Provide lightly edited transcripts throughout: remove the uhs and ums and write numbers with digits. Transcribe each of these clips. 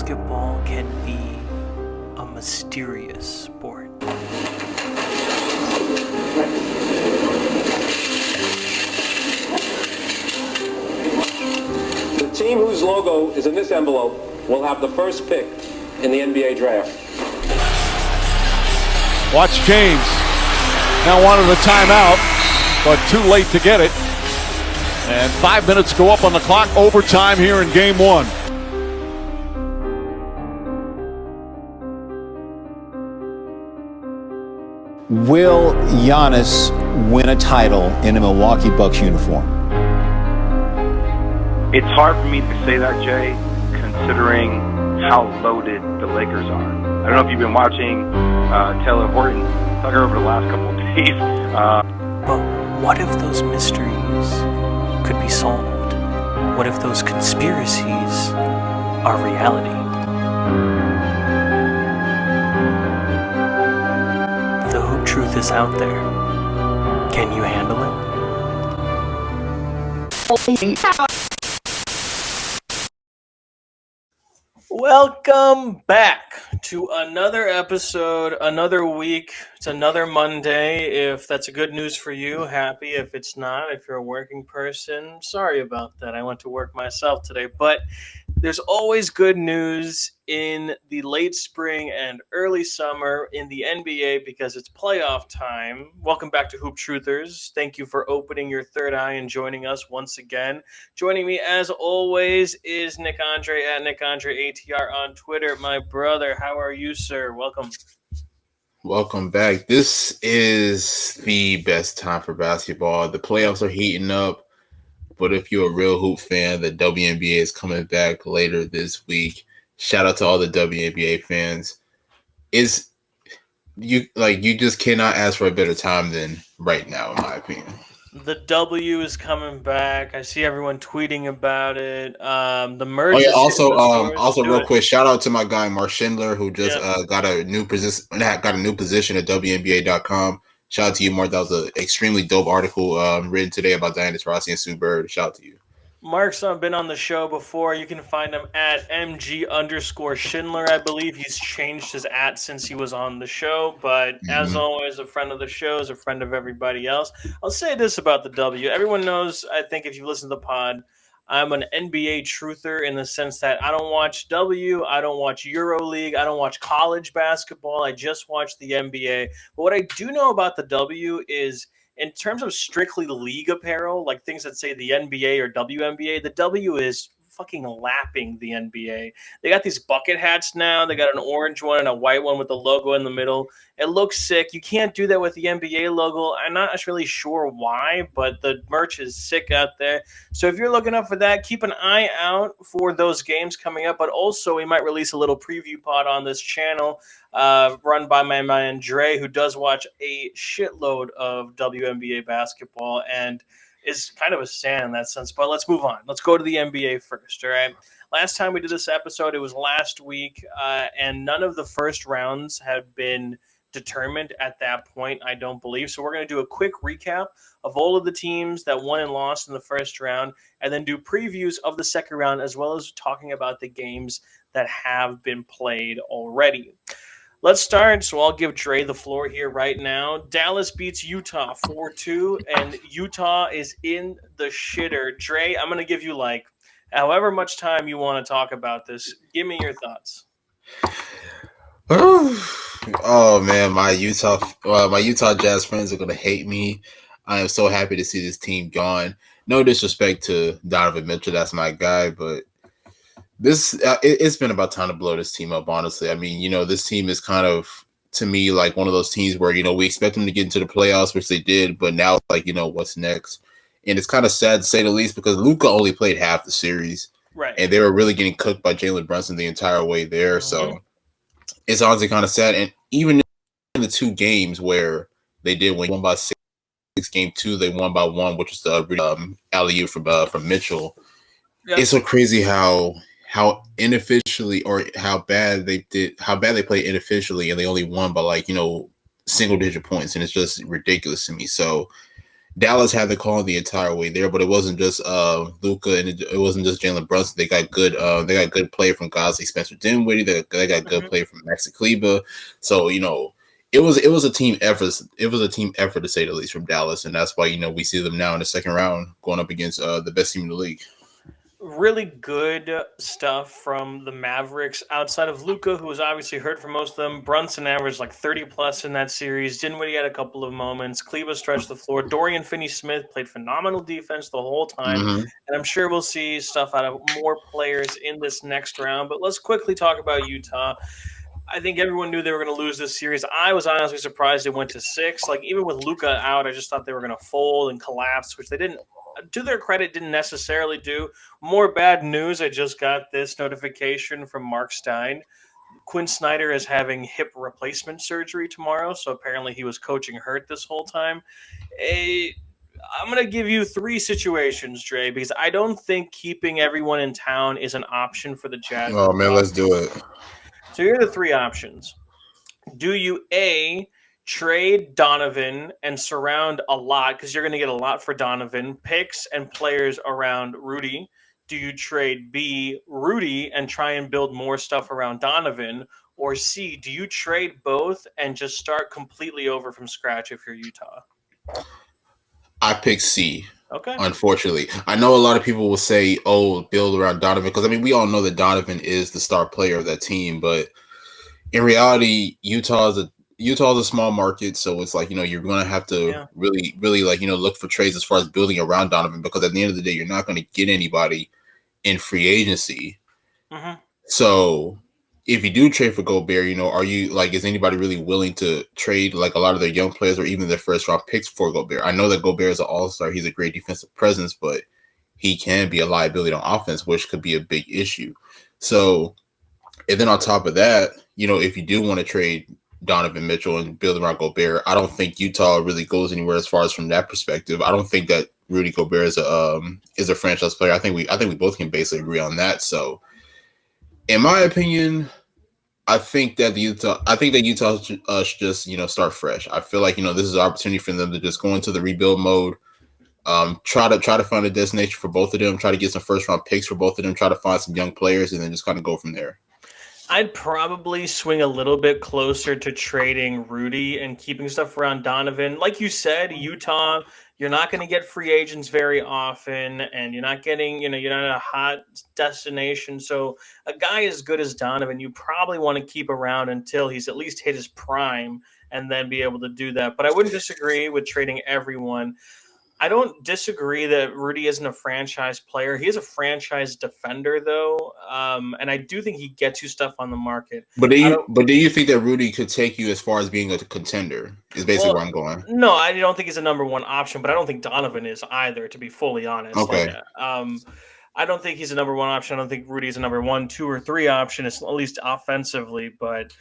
basketball can be a mysterious sport. The team whose logo is in this envelope will have the first pick in the NBA draft. Watch James. Now wanted a timeout, but too late to get it. And 5 minutes go up on the clock. Overtime here in game one. Will Giannis win a title in a Milwaukee Bucks uniform? It's hard for me to say that, Jay, considering how loaded the Lakers are. I don't know if you've been watching Taylor Horton Tucker over the last couple of days. But what if those mysteries could be solved? What if those conspiracies are reality? The hoop truth is out there. Can you handle it? Welcome back to another episode, another week. It's another Monday. If that's a good news for you, happy. If it's not, if you're a working person, sorry about that. I went to work myself today. But there's always good news in the late spring and early summer in the NBA because it's playoff time. Welcome back to Hoop Truthers. Thank you for opening your third eye and joining us once again. Joining me, as always, is Nick Andre at Nick Andre ATR on Twitter. My brother, how are you, sir? Welcome. Welcome back. This is the best time for basketball. The playoffs are heating up, but if you're a real hoop fan, the WNBA is coming back later this week. Shout out to all the WNBA fans. You just cannot ask for a better time than right now, in my opinion. The W is coming back. I see everyone tweeting about it. The merge. Oh yeah. Also, real quick, shout out to my guy Mark Schindler, who just got a new position. Got a new position at WNBA.com. Shout out to you, Mark. That was an extremely dope article written today about Diana Taurasi and Sue Bird. Shout out to you. Mark's been on the show before. You can find him at MG_Schindler. I believe he's changed his @ since he was on the show. But as always, a friend of the show is a friend of everybody else. I'll say this about the W. Everyone knows, I think if you listen to the pod, I'm an NBA truther in the sense that I don't watch W, I don't watch EuroLeague, I don't watch college basketball. I just watch the NBA. But what I do know about the W is, in terms of strictly league apparel, like things that say the NBA or WNBA, the W is fucking lapping the NBA. They got these bucket hats now. They got an orange one and a white one with the logo in the middle. It looks sick. You can't do that with the NBA logo. I'm not really sure why, but the merch is sick out there. So if you're looking up for that, keep an eye out for those games coming up. But also, we might release a little preview pod on this channel run by my man Dre, who does watch a shitload of WNBA basketball and is kind of a stan in that sense. But let's move on. Let's go to the NBA first, all right? Last time we did this episode, it was last week, and none of the first rounds have been determined at that point, I don't believe. So we're going to do a quick recap of all of the teams that won and lost in the first round, and then do previews of the second round, as well as talking about the games that have been played already. Let's start. So I'll give Dre the floor here right now. Dallas beats Utah 4-2, and Utah is in the shitter. Dre, I'm going to give you however much time you want to talk about this. Give me your thoughts. Oh man, my Utah Jazz friends are going to hate me. I am so happy to see this team gone. No disrespect to Donovan Mitchell, that's my guy, but it's been about time to blow this team up, honestly. I mean, this team is kind of, to me, like one of those teams where, we expect them to get into the playoffs, which they did, but now, what's next? And it's kind of sad to say the least because Luka only played half the series. Right. And they were really getting cooked by Jalen Brunson the entire way there. Mm-hmm. So it's honestly kind of sad. And even in the two games where they did win, one by 6, game 2, they won by 1, which is the alley-oop from Mitchell. Yep. It's so crazy how inefficiently or how bad they played inefficiently, and they only won by single digit points, and it's just ridiculous to me. So Dallas had the call the entire way there, but it wasn't just Luka and it wasn't just Jalen Brunson. They got good play from guys like Spencer Dinwiddie. They got good play from Maxi Kleber. So it was a team effort. It was a team effort to say the least from Dallas, and that's why we see them now in the second round going up against the best team in the league. Really good stuff from the Mavericks outside of Luka, who was obviously hurt for most of them. Brunson averaged like 30 plus in that series. Dinwiddie had a couple of moments. Kleber stretched the floor. Dorian Finney-Smith played phenomenal defense the whole time. Mm-hmm. And I'm sure we'll see stuff out of more players in this next round. But let's quickly talk about Utah. I think everyone knew they were going to lose this series. I was honestly surprised it went to 6. Like, even with Luka out, I just thought they were going to fold and collapse, which they didn't. To their credit, didn't necessarily do. More bad news. I just got this notification from Mark Stein. Quinn Snyder is having hip replacement surgery tomorrow, so apparently he was coaching hurt this whole time. I'm going to give you 3 situations, Dre, because I don't think keeping everyone in town is an option for the Jazz. Oh, man, let's do it. So here are the 3 options. Do you, A, trade Donovan and surround a lot, because you're going to get a lot for Donovan, picks and players around Rudy? Do you trade B, Rudy, and try and build more stuff around Donovan? Or C, do you trade both and just start completely over from scratch if you're Utah? I pick C. Okay. Unfortunately, I know a lot of people will say, "Oh, build around Donovan," because we all know that Donovan is the star player of that team. But in reality, Utah's a small market, so it's like you're going to have to really look for trades as far as building around Donovan, because at the end of the day, you're not going to get anybody in free agency. Mm-hmm. So if you do trade for Gobert, are you is anybody really willing to trade like a lot of their young players or even their first round picks for Gobert? I know that Gobert is an all-star. He's a great defensive presence, but he can be a liability on offense, which could be a big issue. So, and then on top of that, if you do want to trade Donovan Mitchell and build around Gobert, I don't think Utah really goes anywhere as far as from that perspective. I don't think that Rudy Gobert is a franchise player. I think we both can basically agree on that. So, in my opinion, I think that Utah should just start fresh. I feel like this is an opportunity for them to just go into the rebuild mode. Try to find a destination for both of them. Try to get some first round picks for both of them. Try to find some young players, and then just kind of go from there. I'd probably swing a little bit closer to trading Rudy and keeping stuff around Donovan. Like you said, Utah, you're not going to get free agents very often, and you're not getting, you're not at a hot destination. So a guy as good as Donovan, you probably want to keep around until he's at least hit his prime and then be able to do that. But I wouldn't disagree with trading everyone. I don't disagree that Rudy isn't a franchise player. He is a franchise defender, though, and I do think he gets you stuff on the market. But do you think that Rudy could take you as far as being a contender? Is basically where I'm going. No, I don't think he's a number 1 option, but I don't think Donovan is either, to be fully honest. Okay. I don't think he's a number 1 option. I don't think Rudy's a number 1, 2, or 3 option, at least offensively, but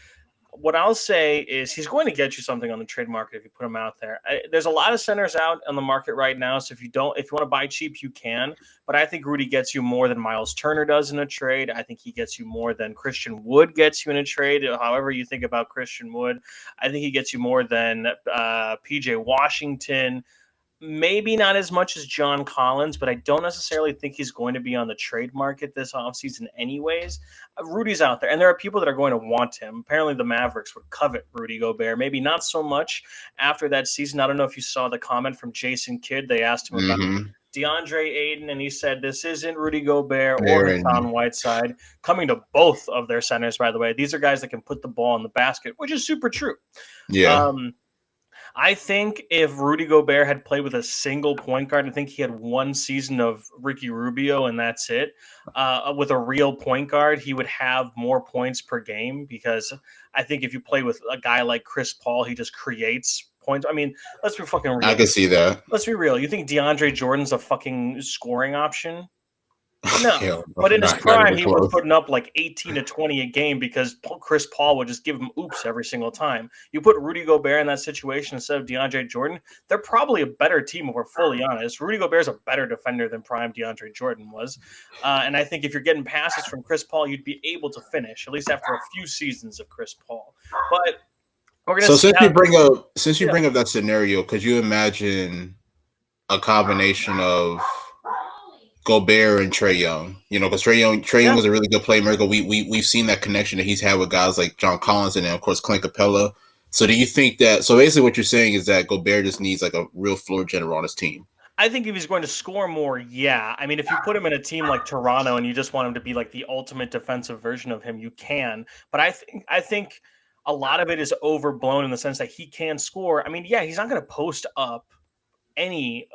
what I'll say is he's going to get you something on the trade market if you put him out there. There's a lot of centers out on the market right now, so if you want to buy cheap, you can. But I think Rudy gets you more than Miles Turner does in a trade. I think he gets you more than Christian Wood gets you in a trade. However you think about Christian Wood, I think he gets you more than PJ Washington. Maybe not as much as John Collins, but I don't necessarily think he's going to be on the trade market this offseason anyways. Rudy's out there, and there are people that are going to want him. Apparently the Mavericks would covet Rudy Gobert. Maybe not so much after that season. I don't know if you saw the comment from Jason Kidd. They asked him about DeAndre Ayton, and he said, this isn't Rudy Gobert or Hassan Whiteside. Coming to both of their centers, by the way. These are guys that can put the ball in the basket, which is super true. Yeah. I think if Rudy Gobert had played with a single point guard, I think he had 1 season of Ricky Rubio, and that's it. With a real point guard, he would have more points per game, because I think if you play with a guy like Chris Paul, he just creates points. I mean, let's be fucking real. I can see that. Let's be real. You think DeAndre Jordan's a fucking scoring option? No, Yeah, but in his not prime, even he close. was putting up like 18 to 20 a game because Chris Paul would just give him oops every single time. You put Rudy Gobert in that situation instead of DeAndre Jordan, they're probably a better team if we're fully honest. Rudy Gobert's a better defender than prime DeAndre Jordan was. And I think if you're getting passes from Chris Paul, you'd be able to finish, at least after a few seasons of Chris Paul. But we're going to since you bring up that scenario, could you imagine a combination of Gobert and Trae Young. Because Trae Young is a really good playmaker. We've seen that connection that he's had with guys like John Collins and then of course Clint Capella. So do you think that? So basically, what you're saying is that Gobert just needs like a real floor general on his team. I think if he's going to score more, yeah. I mean, if you put him in a team like Toronto and you just want him to be like the ultimate defensive version of him, you can. But I think a lot of it is overblown in the sense that he can score. I mean, yeah, he's not going to post up any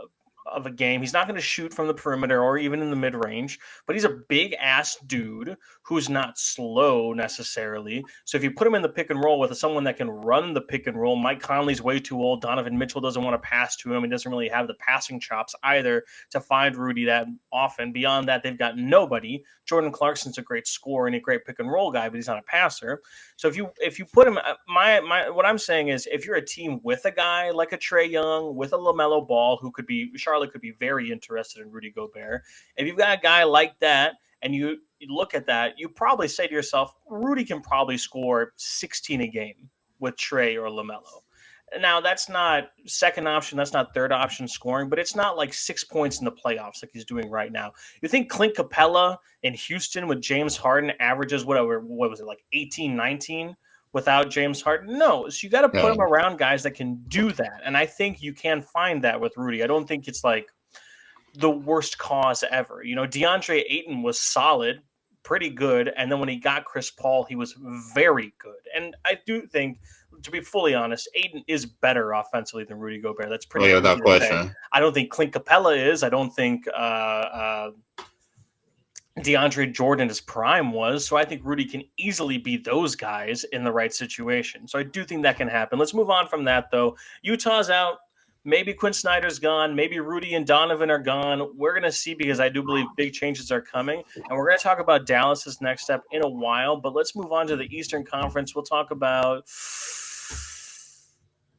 of a game. He's not going to shoot from the perimeter or even in the mid range, but he's a big ass dude who's not slow necessarily. So if you put him in the pick and roll with someone that can run the pick and roll, Mike Conley's way too old. Donovan Mitchell doesn't want to pass to him. He doesn't really have the passing chops either to find Rudy that often. Beyond that, they've got nobody. Jordan Clarkson's a great scorer and a great pick and roll guy, but he's not a passer. So if you put him, what I'm saying is, if you're a team with a guy like a Trae Young, with a LaMelo Ball, who could be Charlotte could be very interested in Rudy Gobert. If you've got a guy like that, and you look at that, you probably say to yourself, Rudy can probably score 16 a game with Trae or LaMelo. Now, that's not second option. That's not third option scoring, but it's not like 6 points in the playoffs like he's doing right now. You think Clint Capella in Houston with James Harden averages what was it, like 18, 19 without James Harden? No. So you got to put him around guys that can do that. And I think you can find that with Rudy. I don't think it's like the worst cause ever. DeAndre Ayton was solid, pretty good. And then when he got Chris Paul, he was very good. And I do think, to be fully honest, Ayton is better offensively than Rudy Gobert. That's pretty easy without question. I don't think Clint Capella is. I don't think DeAndre Jordan his prime was. So I think Rudy can easily be those guys in the right situation. So I do think that can happen. Let's move on from that, though. Utah's out. Maybe Quinn Snyder's gone. Maybe Rudy and Donovan are gone. We're going to see, because I do believe big changes are coming. And we're going to talk about Dallas's next step in a while. But let's move on to the Eastern Conference. We'll talk about,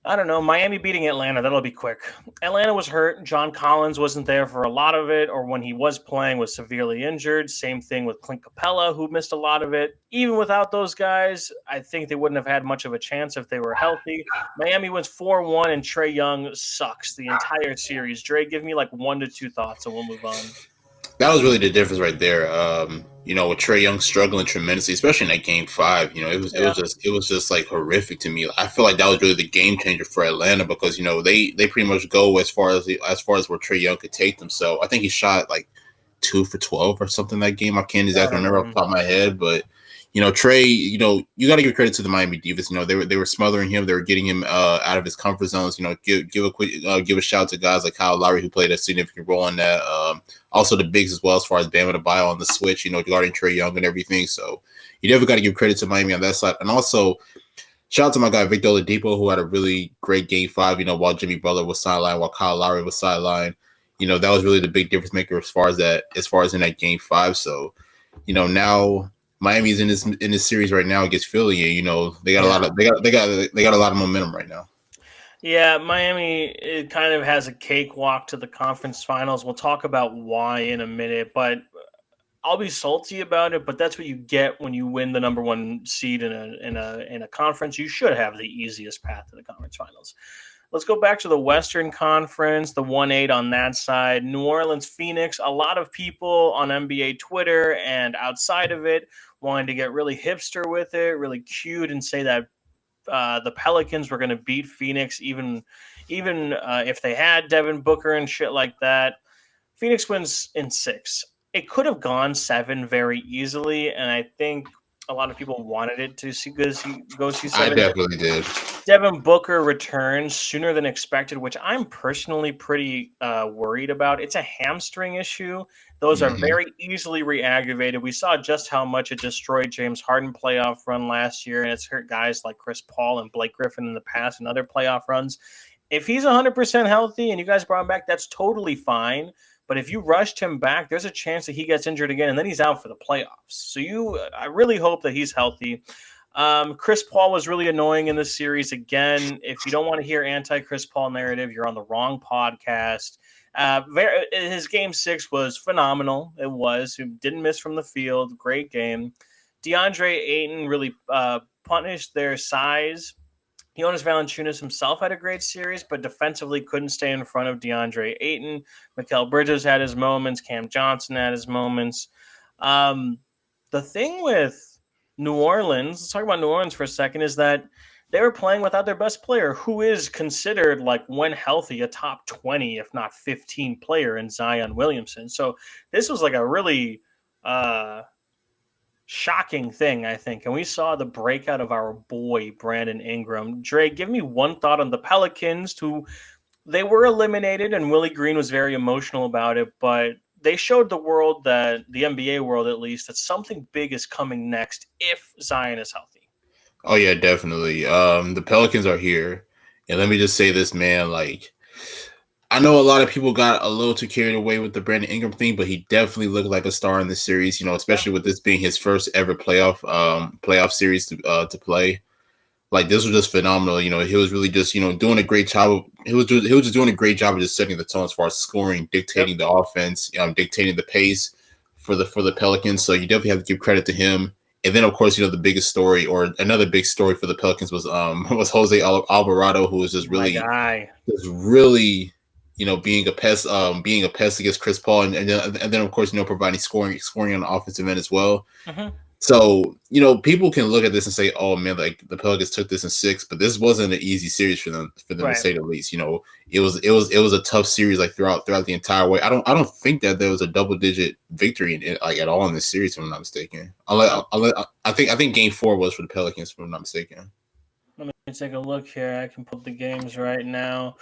I don't know, Miami beating Atlanta. That'll be quick. Atlanta was hurt. John Collins wasn't there for a lot of it, or when he was playing was severely injured. Same thing with Clint Capella, who missed a lot of it. Even without those guys, I think they wouldn't have had much of a chance if they were healthy. Miami wins 4-1, and Trae Young sucks the entire series. Dre, give me like 1 to 2 thoughts, and we'll move on. That was really the difference right there. With Trae Young struggling tremendously, especially in that game 5, it was just like horrific to me. I feel like that was really the game changer for Atlanta, because they pretty much go as far as where Trae Young could take them. So I think he shot like 2 for 12 or something that game. I can't exactly remember off the top of my head, but Trae, you got to give credit to the Miami Divas. They were smothering him. They were getting him out of his comfort zones. Give a shout to guys like Kyle Lowry, who played a significant role in that. Also the bigs as well, as far as Bam Adebayo on the switch, guarding Trae Young and everything. So you definitely got to give credit to Miami on that side. And also shout out to my guy Victor Oladipo, who had a really great game 5. While Jimmy Butler was sidelined, while Kyle Lowry was sidelined. That was really the big difference maker as far as in that game 5. So now Miami's in this series right now against Philly. They got a lot of momentum right now. Yeah, Miami, it kind of has a cakewalk to the conference finals. We'll talk about why in a minute, but I'll be salty about it. But that's what you get when you win the number 1 seed in a conference. You should have the easiest path to the conference finals. Let's go back to the Western Conference, the 1-8 on that side. New Orleans, Phoenix. A lot of people on NBA Twitter and outside of it wanted to get really hipster with it, really cute, and say that the Pelicans were going to beat Phoenix, even if they had Devin Booker and shit like that. Phoenix wins in 6. It could have gone 7 very easily, and I think a lot of people wanted it to go see 7. I definitely did. Devin Booker returns sooner than expected, which I'm personally pretty worried about. It's a hamstring issue. Those are very easily re-aggravated. We saw just how much it destroyed James Harden playoff run last year, and it's hurt guys like Chris Paul and Blake Griffin in the past and other playoff runs. If he's 100% healthy and you guys brought him back, that's totally fine. But if you rushed him back, there's a chance that he gets injured again, and then he's out for the playoffs. So I really hope that he's healthy. Chris Paul was really annoying in this series. Again, if you don't want to hear anti-Chris Paul narrative, you're on the wrong podcast. His game 6 was phenomenal. It was. He didn't miss from the field. Great game. DeAndre Ayton really punished their size Jonas Valanciunas himself had a great series, but defensively couldn't stay in front of DeAndre Ayton. Mikal Bridges had his moments. Cam Johnson had his moments. The thing with New Orleans, let's talk about New Orleans for a second, is that they were playing without their best player, who is considered, like, when healthy, a top 20, if not 15 player in Zion Williamson. So this was like a really shocking thing, I think. And we saw the breakout of our boy, Brandon Ingram. Dre, give me one thought on the Pelicans, who they were eliminated, and Willie Green was very emotional about it, but they showed the world, that the NBA world at least, that something big is coming next if Zion is healthy. Oh yeah, definitely. The Pelicans are here, and let me just say this, man. Like, I know a lot of people got a little too carried away with the Brandon Ingram thing, but he definitely looked like a star in this series. You know, especially with this being his first ever playoff series to play. Like, this was just phenomenal. You know, he was really just doing a great job. He was just doing a great job of just setting the tone as far as scoring, dictating the offense, dictating the pace for the Pelicans. So you definitely have to give credit to him. And then, of course, the biggest story, or another big story for the Pelicans, was Jose Alvarado, who was just really being a pest against Chris Paul, and then of course providing scoring on the offensive end as well. Mm-hmm. So people can look at this and say, "Oh man, like the Pelicans took this in 6," but this wasn't an easy series for them Right. to say the least. It was a tough series, like throughout the entire way. I don't think that there was a double digit victory at all in this series, if I'm not mistaken. I think Game 4 was for the Pelicans, if I'm not mistaken. Let me take a look here. I can put the games right now.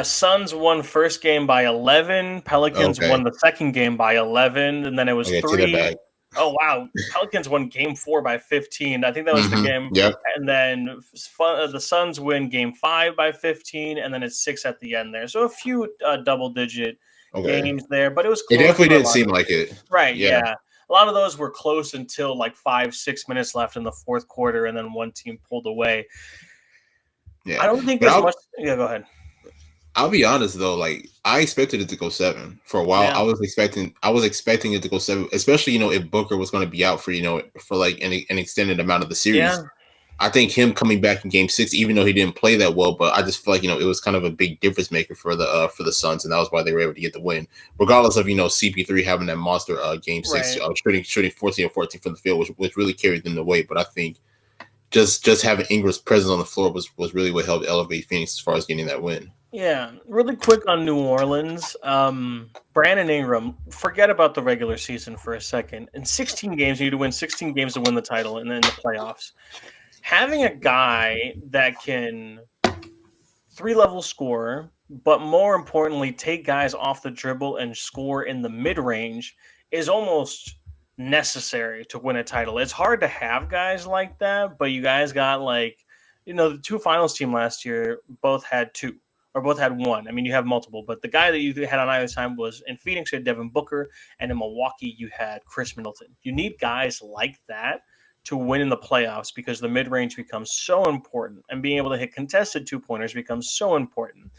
Suns won first game by 11. Pelicans won the second game by 11, and then it was 3. Oh, wow. Pelicans won game 4 by 15. I think that was the game. Yep. And then the Suns win game 5 by 15, and then it's 6 at the end there. So a few double-digit games there, but it was close. It definitely didn't seem like it. Right, yeah. A lot of those were close until like 5-6 minutes left in the fourth quarter, and then one team pulled away. Yeah. I don't think there's much. Yeah, go ahead. I'll be honest though, like I expected it to go 7 for a while. Yeah. I was expecting it to go 7, especially if Booker was going to be out for like an extended amount of the series. Yeah. I think him coming back in Game 6, even though he didn't play that well, but I just feel like it was kind of a big difference maker for the Suns, and that was why they were able to get the win, regardless of CP3 having that monster Game 6, shooting 14 or 14 from the field, which really carried them the way. But I think just having Ingram's presence on the floor was really what helped elevate Phoenix as far as getting that win. Yeah, really quick on New Orleans. Brandon Ingram, forget about the regular season for a second. In 16 games, you need to win 16 games to win the title, and then the playoffs. Having a guy that can 3-level scorer, but more importantly, take guys off the dribble and score in the mid-range is almost necessary to win a title. It's hard to have guys like that, but you guys got the 2 finals team last year both had 2. Or both had 1. I mean, you have multiple, but the guy that you had on either time was in Phoenix, you had Devin Booker, and in Milwaukee, you had Chris Middleton. You need guys like that to win in the playoffs because the mid-range becomes so important, and being able to hit contested 2-pointers becomes so important.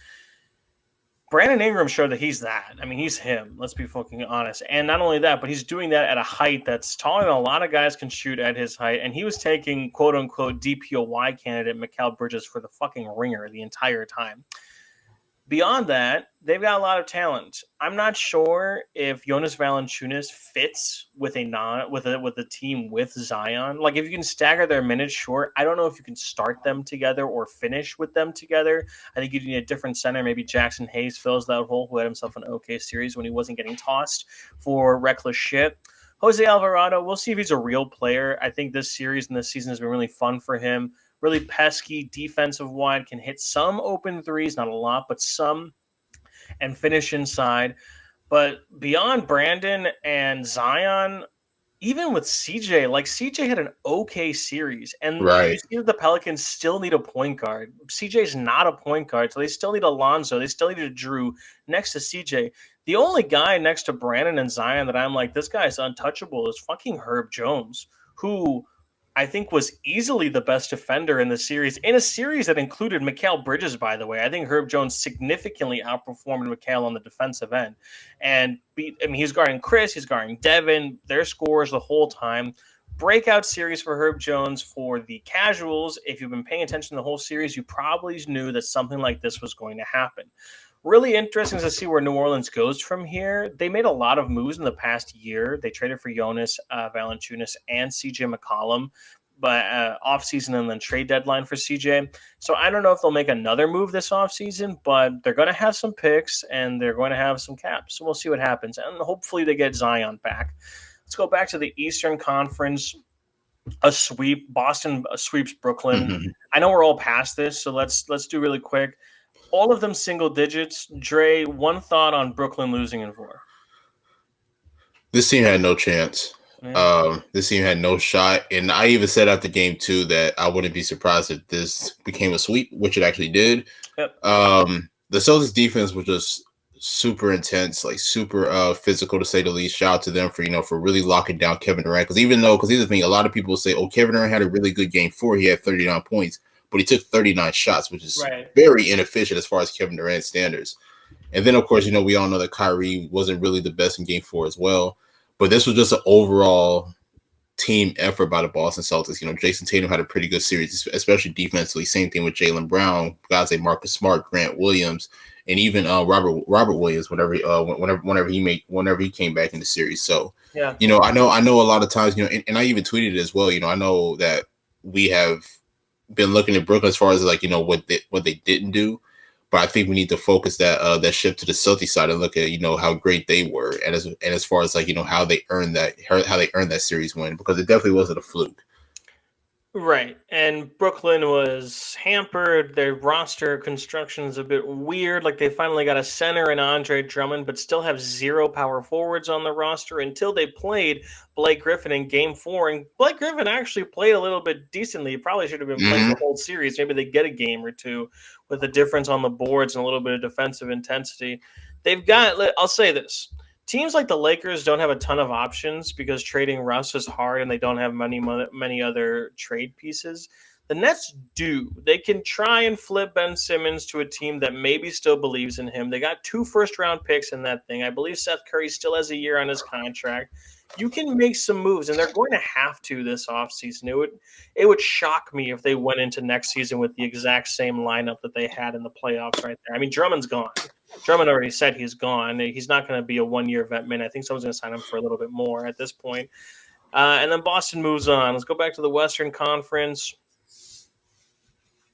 Brandon Ingram showed that he's that. I mean, he's him. Let's be fucking honest. And not only that, but he's doing that at a height that's taller than a lot of guys can shoot at his height. And he was taking quote-unquote DPOY candidate Mikal Bridges for the fucking ringer the entire time. Beyond that, they've got a lot of talent. I'm not sure if Jonas Valanciunas fits with a team with Zion. Like, if you can stagger their minutes, sure. I don't know if you can start them together or finish with them together. I think you need a different center. Maybe Jackson Hayes fills that hole, who had himself an okay series when he wasn't getting tossed for reckless shit. Jose Alvarado, we'll see if he's a real player. I think this series and this season has been really fun for him. Really pesky defensive wide, can hit some open threes, not a lot, but some, and finish inside. But beyond Brandon and Zion, even with CJ, CJ had an okay series. And you see that the Pelicans still need a point guard. CJ's not a point guard, so they still need Alonzo. They still need a Drew next to CJ. The only guy next to Brandon and Zion that I'm like, this guy's untouchable is fucking Herb Jones, who I think was easily the best defender in the series, in a series that included Mikal Bridges, by the way. I think Herb Jones significantly outperformed Mikal on the defensive end. And he's guarding Chris, he's guarding Devin, their scores the whole time. breakout series for Herb Jones. For the casuals, if you've been paying attention to the whole series, you probably knew that something like this was going to happen. Really interesting to see where New Orleans goes from here. They made a lot of moves in the past year. They traded for Jonas Valanciunas and CJ McCollum, but offseason and then trade deadline for CJ. So I don't know if they'll make another move this offseason, but they're going to have some picks and they're going to have some caps. So we'll see what happens. And hopefully they get Zion back. Let's go back to the Eastern Conference. A sweep. Boston sweeps Brooklyn. Mhm. I know we're all past this, so let's do really quick. All of them single digits. Dre, one thought on Brooklyn losing in 4. This team had no chance. Yeah. This team had no shot. And I even said after game 2 that I wouldn't be surprised if this became a sweep, which it actually did. Yep. The Celtics defense was just super intense, like super physical to say the least. Shout out to them for really locking down Kevin Durant. Because here's the thing, a lot of people say, oh, Kevin Durant had a really good game 4. He had 39 points, but he took 39 shots, which is very inefficient as far as Kevin Durant standards. And then, of course, we all know that Kyrie wasn't really the best in game 4 as well. But this was just an overall team effort by the Boston Celtics. Jason Tatum had a pretty good series, especially defensively. Same thing with Jaylen Brown, guys like Marcus Smart, Grant Williams, and even Robert Williams whenever he came back in the series. So yeah, I know a lot of times, and I even tweeted it as well. I know that we have been looking at Brooklyn as far as what they didn't do. But I think we need to focus that shift to the Celtics side and look at how great they were, and as far as how they earned that series win, because it definitely wasn't a fluke. Right. And Brooklyn was hampered. Their roster construction is a bit weird. Like they finally got a center in Andre Drummond, but still have 0 power forwards on the roster until they played Blake Griffin in game 4. And Blake Griffin actually played a little bit decently. He probably should have been playing the whole series. Maybe they get a game or two with a difference on the boards and a little bit of defensive intensity. I'll say this. Teams like the Lakers don't have a ton of options because trading Russ is hard and they don't have many other trade pieces. The Nets do. They can try and flip Ben Simmons to a team that maybe still believes in him. They got 2 first-round picks in that thing. I believe Seth Curry still has a year on his contract. You can make some moves, and they're going to have to this offseason. It would shock me if they went into next season with the exact same lineup that they had in the playoffs right there. I mean, Drummond's gone. Drummond already said he's gone. He's not going to be a 1-year vet min. I think someone's going to sign him for a little bit more at this point. And then Boston moves on. Let's go back to the Western Conference.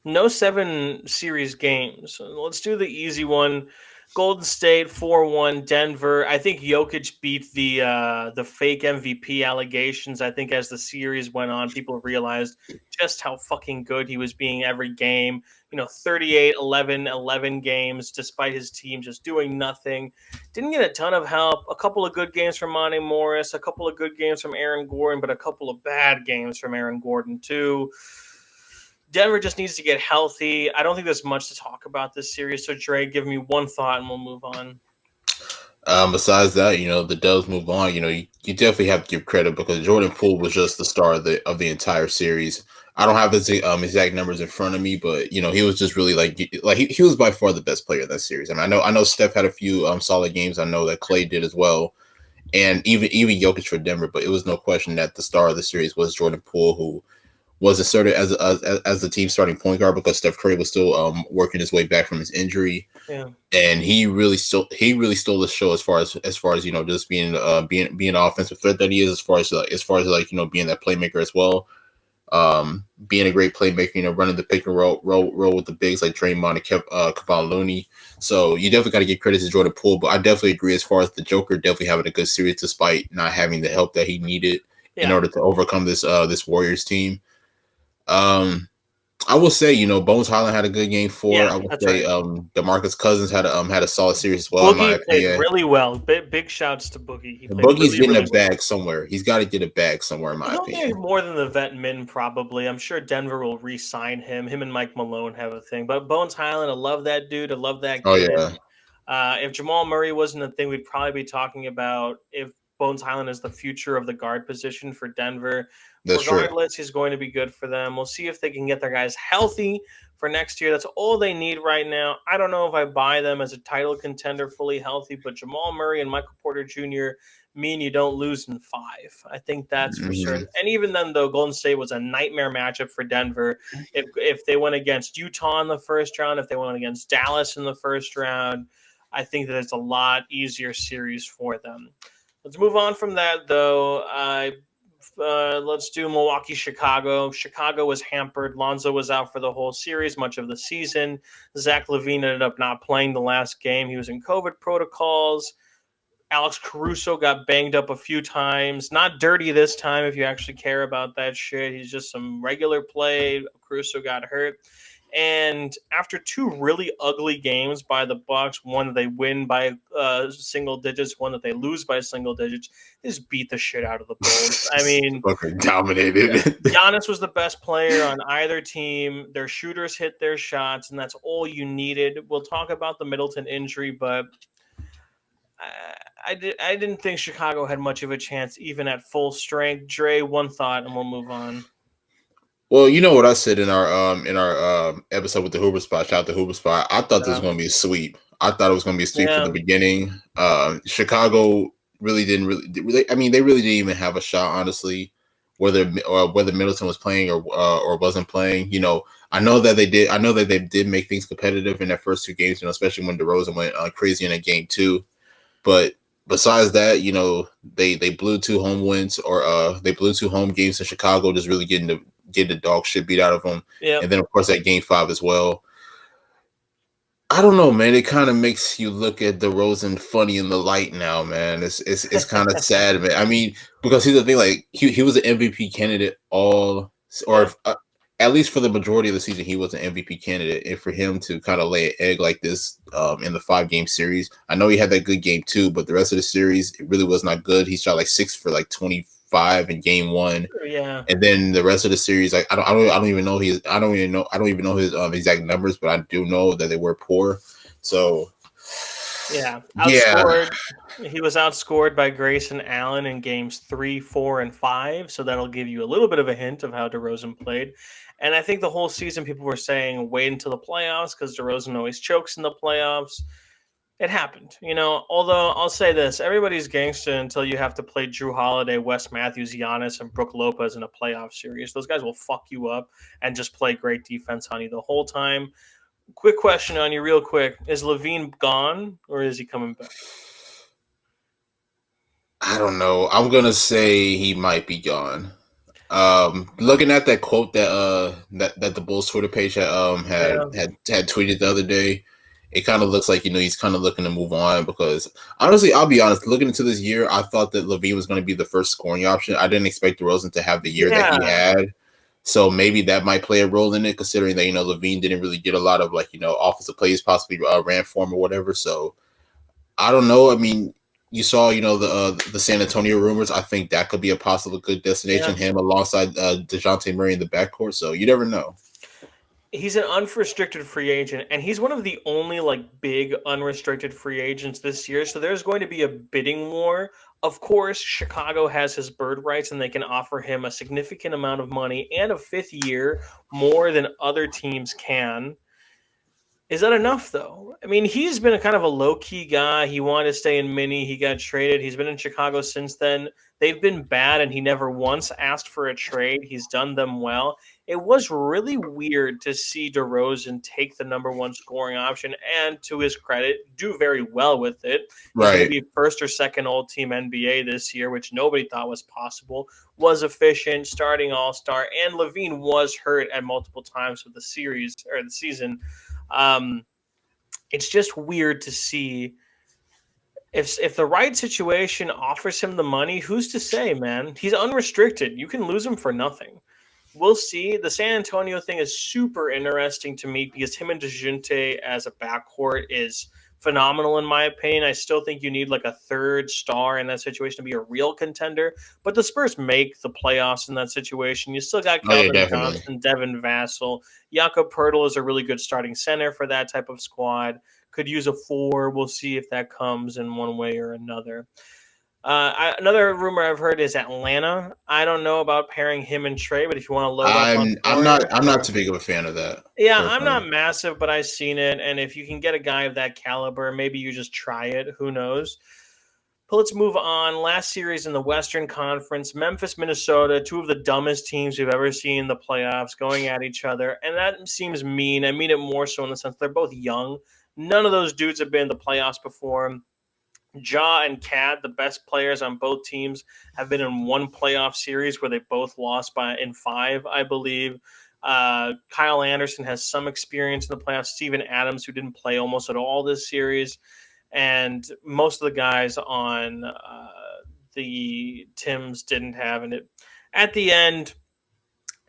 No 7 series games. Let's do the easy one. Golden State 4-1 Denver. I think Jokic beat the fake MVP allegations. I think as the series went on, people realized just how fucking good he was being every game. 38, 11 games, despite his team just doing nothing. Didn't get a ton of help. A couple of good games from Monte Morris, a couple of good games from Aaron Gordon, but a couple of bad games from Aaron Gordon too. Denver just needs to get healthy. I don't think there's much to talk about this series. So, Dre, give me one thought and we'll move on. Besides that, the Dubs move on. You definitely have to give credit because Jordan Poole was just the star of the entire series. I don't have his exact numbers in front of me, but he was just really he was by far the best player in that series. I mean, I know Steph had a few solid games. I know that Clay did as well, and even Jokic for Denver. But it was no question that the star of the series was Jordan Poole, who was asserted as the team starting point guard because Steph Curry was still working his way back from his injury. Yeah. And he really stole the show as far as just being an offensive threat that he is, as far as being that playmaker as well. Being a great playmaker, running the pick and roll with the bigs like Draymond and Kevon Looney. So you definitely got to give credit to Jordan Poole, but I definitely agree as far as the Joker definitely having a good series despite not having the help that he needed in order to overcome this Warriors team. I will say, Bones Highland had a good game 4. Yeah, I would say DeMarcus Cousins had a solid series as well. Boogie in my played opinion. really well. Big shouts to Boogie. Boogie's getting a bag somewhere. He's got to get a bag somewhere, in my opinion. More than the vet min, probably. I'm sure Denver will re-sign him. Him and Mike Malone have a thing. But Bones Highland, I love that dude. I love that kid. Oh, yeah. If Jamal Murray wasn't a thing, we'd probably be talking about if Bones Highland is the future of the guard position for Denver. Regardless, he's going to be good for them. We'll see if they can get their guys healthy for next year. That's all they need right now. I don't know if I buy them as a title contender fully healthy, but Jamal Murray and Michael Porter Jr. mean you don't lose in 5. I think that's for certain. And even then, though, Golden State was a nightmare matchup for Denver. If they went against Utah in the first round, if they went against Dallas in the first round, I think that it's a lot easier series for them. Let's move on from that, though. Let's do Milwaukee-Chicago. Chicago was hampered. Lonzo was out for the whole series, much of the season. Zach LaVine ended up not playing the last game. He was in COVID protocols. Alex Caruso got banged up a few times. Not dirty this time, if you actually care about that shit. He's just some regular play. Caruso got hurt. And after 2 really ugly games by the Bucks, one that they win by single digits, one that they lose by single digits, they just beat the shit out of the Bulls. I mean, fucking dominated. Giannis was the best player on either team. Their shooters hit their shots, and that's all you needed. We'll talk about the Middleton injury, but I didn't think Chicago had much of a chance, even at full strength. Dre, one thought, and we'll move on. Well, you know what I said in our episode with the Hoover Spot. Shout out to Hoover Spot. I thought this was going to be a sweep. I thought it was going to be a sweep from the beginning. Chicago really didn't really. I mean, they really didn't even have a shot, honestly. Whether Middleton was playing or wasn't playing, you know, I know that they did. I know that they did make things competitive in their first 2 games, you know, especially when DeRozan went crazy in a game 2. But besides that, you know, they blew 2 home wins, or they blew 2 home games in Chicago, just really getting the dog shit beat out of them. Yep. And then, of course, that game 5 as well. I don't know, man. It kind of makes you look at DeRozan funny in the light now, man. It's kind of sad, man. I mean, because here's the thing, like he was an MVP candidate at least for the majority of the season, he was an MVP candidate. And for him to kind of lay an egg like this in the 5-game series, I know he had that good game 2, but the rest of the series, it really was not good. He shot like 6 for like 25 in game 1. Yeah. And then the rest of the series, like I don't even know his exact numbers, but I do know that they were poor. So outscored. Yeah. He was outscored by Grayson Allen in games 3, 4, and 5. So that'll give you a little bit of a hint of how DeRozan played. And I think the whole season people were saying wait until the playoffs because DeRozan always chokes in the playoffs. It happened, you know, although I'll say this, everybody's gangster until you have to play Drew Holiday, Wes Matthews, Giannis, and Brook Lopez in a playoff series. Those guys will fuck you up and just play great defense on you the whole time. Quick question on you real quick. Is LaVine gone or is he coming back? I don't know. I'm going to say he might be gone. Looking at that quote that the Bulls Twitter page had tweeted the other day, it kind of looks like, you know, he's kind of looking to move on because honestly, I'll be honest, looking into this year, I thought that LaVine was going to be the first scoring option. I didn't expect DeRozan to have the year that he had. So maybe that might play a role in it, considering that, you know, LaVine didn't really get a lot of, like, you know, offensive plays possibly ran for him or whatever. So I don't know. I mean, you saw, you know, the San Antonio rumors. I think that could be a possible good destination, him alongside DeJounte Murray in the backcourt. So you never know. He's an unrestricted free agent, and he's one of the only, like, big unrestricted free agents this year. So there's going to be a bidding war. Of course, Chicago has his bird rights, and they can offer him a significant amount of money and a 5th year more than other teams can. Is that enough, though? I mean, he's been a kind of a low-key guy. He wanted to stay in Mini. He got traded. He's been in Chicago since then. They've been bad, and he never once asked for a trade. He's done them well. It was really weird to see DeRozan take the number 1 scoring option and, to his credit, do very well with it. He's going to be first or second all-team NBA this year, which nobody thought was possible. Was efficient, starting all-star, and LaVine was hurt at multiple times with the series or the season. It's just weird to see if the right situation offers him the money, who's to say, man? He's unrestricted. You can lose him for nothing. We'll see. The San Antonio thing is super interesting to me because him and DeJounte as a backcourt is phenomenal in my opinion. I still think you need like a 3rd star in that situation to be a real contender. But the Spurs make the playoffs in that situation. You still got Calvin Johnson, Devin Vassell. Jakob Poeltl is a really good starting center for that type of squad. Could use a 4. We'll see if that comes in one way or another. Another rumor I've heard is Atlanta. I don't know about pairing him and Trey, but if you want to load up I'm not too big of a fan of that. Yeah, personally. I'm not massive, but I've seen it. And if you can get a guy of that caliber, maybe you just try it. Who knows? But let's move on. Last series in the Western Conference, Memphis, Minnesota, two of the dumbest teams we've ever seen in the playoffs going at each other. And that seems mean. I mean it more so in the sense they're both young. None of those dudes have been in the playoffs before. Ja and Cat, the best players on both teams, have been in one playoff series where they both lost in 5, I believe. Kyle Anderson has some experience in the playoffs. Steven Adams, who didn't play almost at all this series. And most of the guys on the Tims didn't have. And at the end,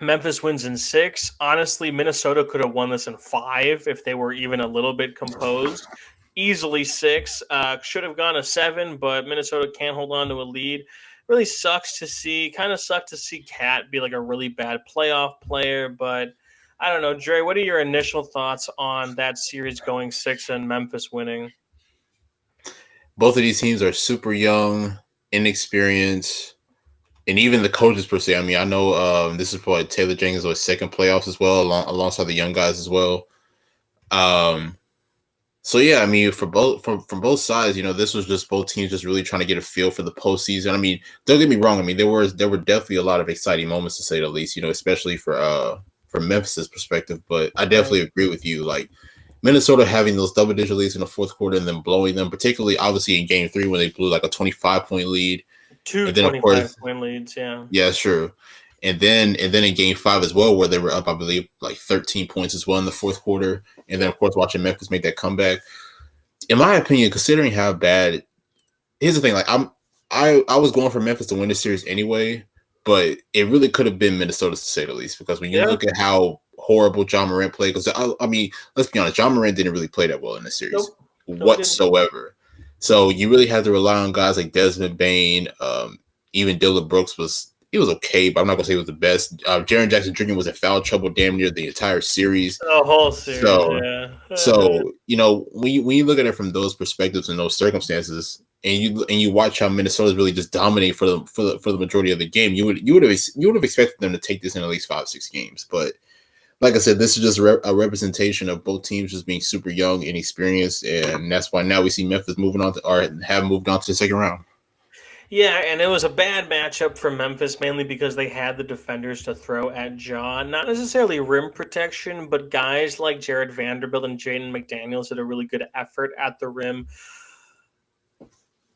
Memphis wins in 6. Honestly, Minnesota could have won this in 5 if they were even a little bit composed. Easily 6. Should have gone to 7, but Minnesota can't hold on to a lead. Really sucks to see. Kind of sucked to see Cat be like a really bad playoff player, but I don't know. Dre, what are your initial thoughts on that series going 6 and Memphis winning? Both of these teams are super young, inexperienced, and even the coaches per se. I mean, I know this is probably Taylor Jenkins' second playoffs as well, alongside the young guys as well. So yeah, I mean, from both sides, this was just both teams just really trying to get a feel for the postseason. I mean, don't get me wrong. I mean, there were definitely a lot of exciting moments to say the least. Especially from Memphis's perspective. But I definitely agree with you. Like Minnesota having those double-digit leads in the fourth quarter and then blowing them, particularly obviously in Game 3 when they blew like a 25-point lead. 2 25-point leads, yeah. Yeah, sure. And then in Game 5 as well, where they were up, I believe, like 13 points as well in the fourth quarter. And then, of course, watching Memphis make that comeback. In my opinion, considering how bad – here's the thing. Like I was going for Memphis to win this series anyway, but it really could have been Minnesota to say the least, because when you look at how horrible John Morant played – because, I mean, let's be honest, John Morant didn't really play that well in this series whatsoever. So you really had to rely on guys like Desmond Bane. Even Dillon Brooks was okay, but I'm not gonna say he was the best. Jaren Jackson Jr. was in foul trouble damn near the entire series. The whole series. So when you look at it from those perspectives and those circumstances, and you watch how Minnesota's really just dominate for the majority of the game, you would have expected them to take this in at least 5-6 games. But like I said, this is just a representation of both teams just being super young, inexperienced, and that's why now we see Memphis moving on have moved on to the second round. Yeah, and it was a bad matchup for Memphis, mainly because they had the defenders to throw at Ja. Not necessarily rim protection, but guys like Jared Vanderbilt and Jaden McDaniels did a really good effort at the rim.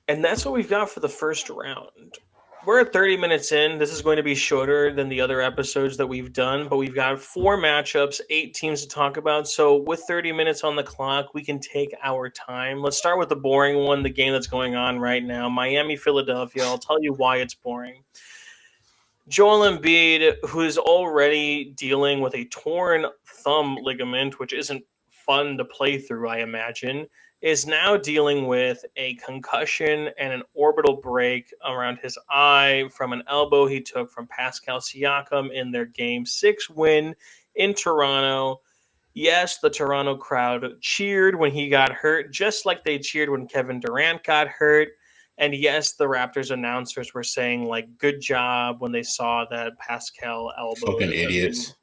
And that's what we've got for the first round. We're at 30 minutes in. This is going to be shorter than the other episodes that we've done, but we've got 4 matchups, 8 teams to talk about. So with 30 minutes on the clock, we can take our time. Let's start with the boring one, the game that's going on right now. Miami, Philadelphia. I'll tell you why it's boring. Joel Embiid, who is already dealing with a torn thumb ligament, which isn't fun to play through, I imagine, is now dealing with a concussion and an orbital break around his eye from an elbow he took from Pascal Siakam in their Game 6 win in Toronto. Yes, the Toronto crowd cheered when he got hurt, just like they cheered when Kevin Durant got hurt. And yes, the Raptors announcers were saying, like, good job when they saw that Pascal elbow. Fucking idiots.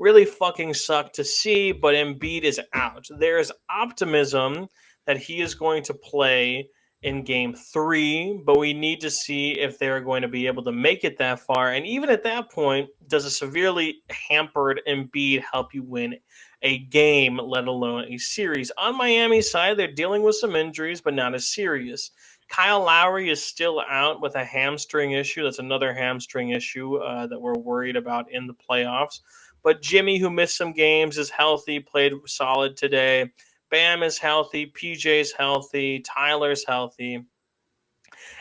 Really fucking sucked to see, but Embiid is out. There's optimism that he is going to play in Game 3, but we need to see if they're going to be able to make it that far. And even at that point, does a severely hampered Embiid help you win a game, let alone a series? On Miami's side, they're dealing with some injuries, but not as serious. Kyle Lowry is still out with a hamstring issue. That's another hamstring issue that we're worried about in the playoffs. But Jimmy, who missed some games, is healthy, played solid today. Bam is healthy. PJ's healthy. Tyler's healthy.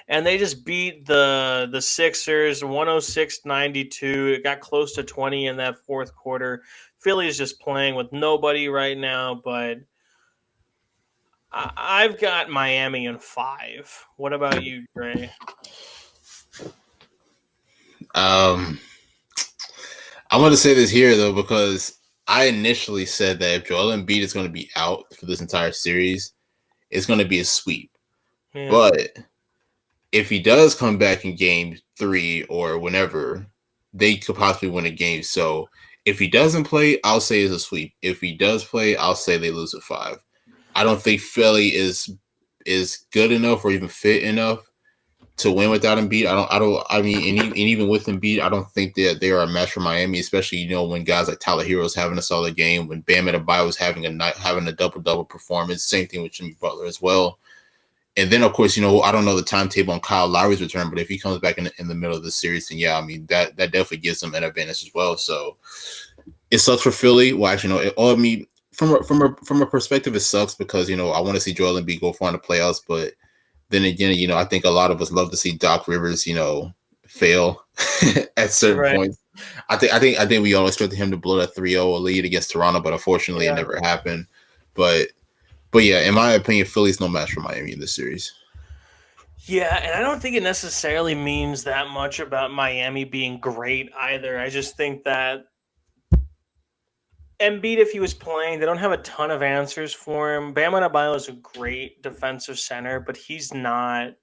And they just beat the Sixers 106-92. It got close to 20 in that fourth quarter. Philly is just playing with nobody right now, but I've got Miami in 5. What about you, Dre? I want to say this here, though, because I initially said that if Joel Embiid is going to be out for this entire series, it's going to be a sweep. Yeah. But if he does come back in Game 3 or whenever, they could possibly win a game. So if he doesn't play, I'll say it's a sweep. If he does play, I'll say they lose at 5. I don't think Philly is good enough or even fit enough to win without Embiid. I mean, and even with Embiid, I don't think that they are a match for Miami, especially, when guys like Tyler Hero's having a solid game, when Bam Adebayo was having a double performance. Same thing with Jimmy Butler as well. And then, of course, I don't know the timetable on Kyle Lowry's return, but if he comes back in the middle of the series, then yeah, I mean, that definitely gives them an advantage as well. So it sucks for Philly. Well, actually, from a perspective, it sucks because, I want to see Joel Embiid go far in the playoffs, but then again, I think a lot of us love to see Doc Rivers, fail at certain points. I think we all expected him to blow that 3-0 lead against Toronto, but unfortunately, it never happened. But yeah, in my opinion, Philly's no match for Miami in this series. Yeah, and I don't think it necessarily means that much about Miami being great either. I just think that Embiid, if he was playing, they don't have a ton of answers for him. Bam Adebayo is a great defensive center, but he's not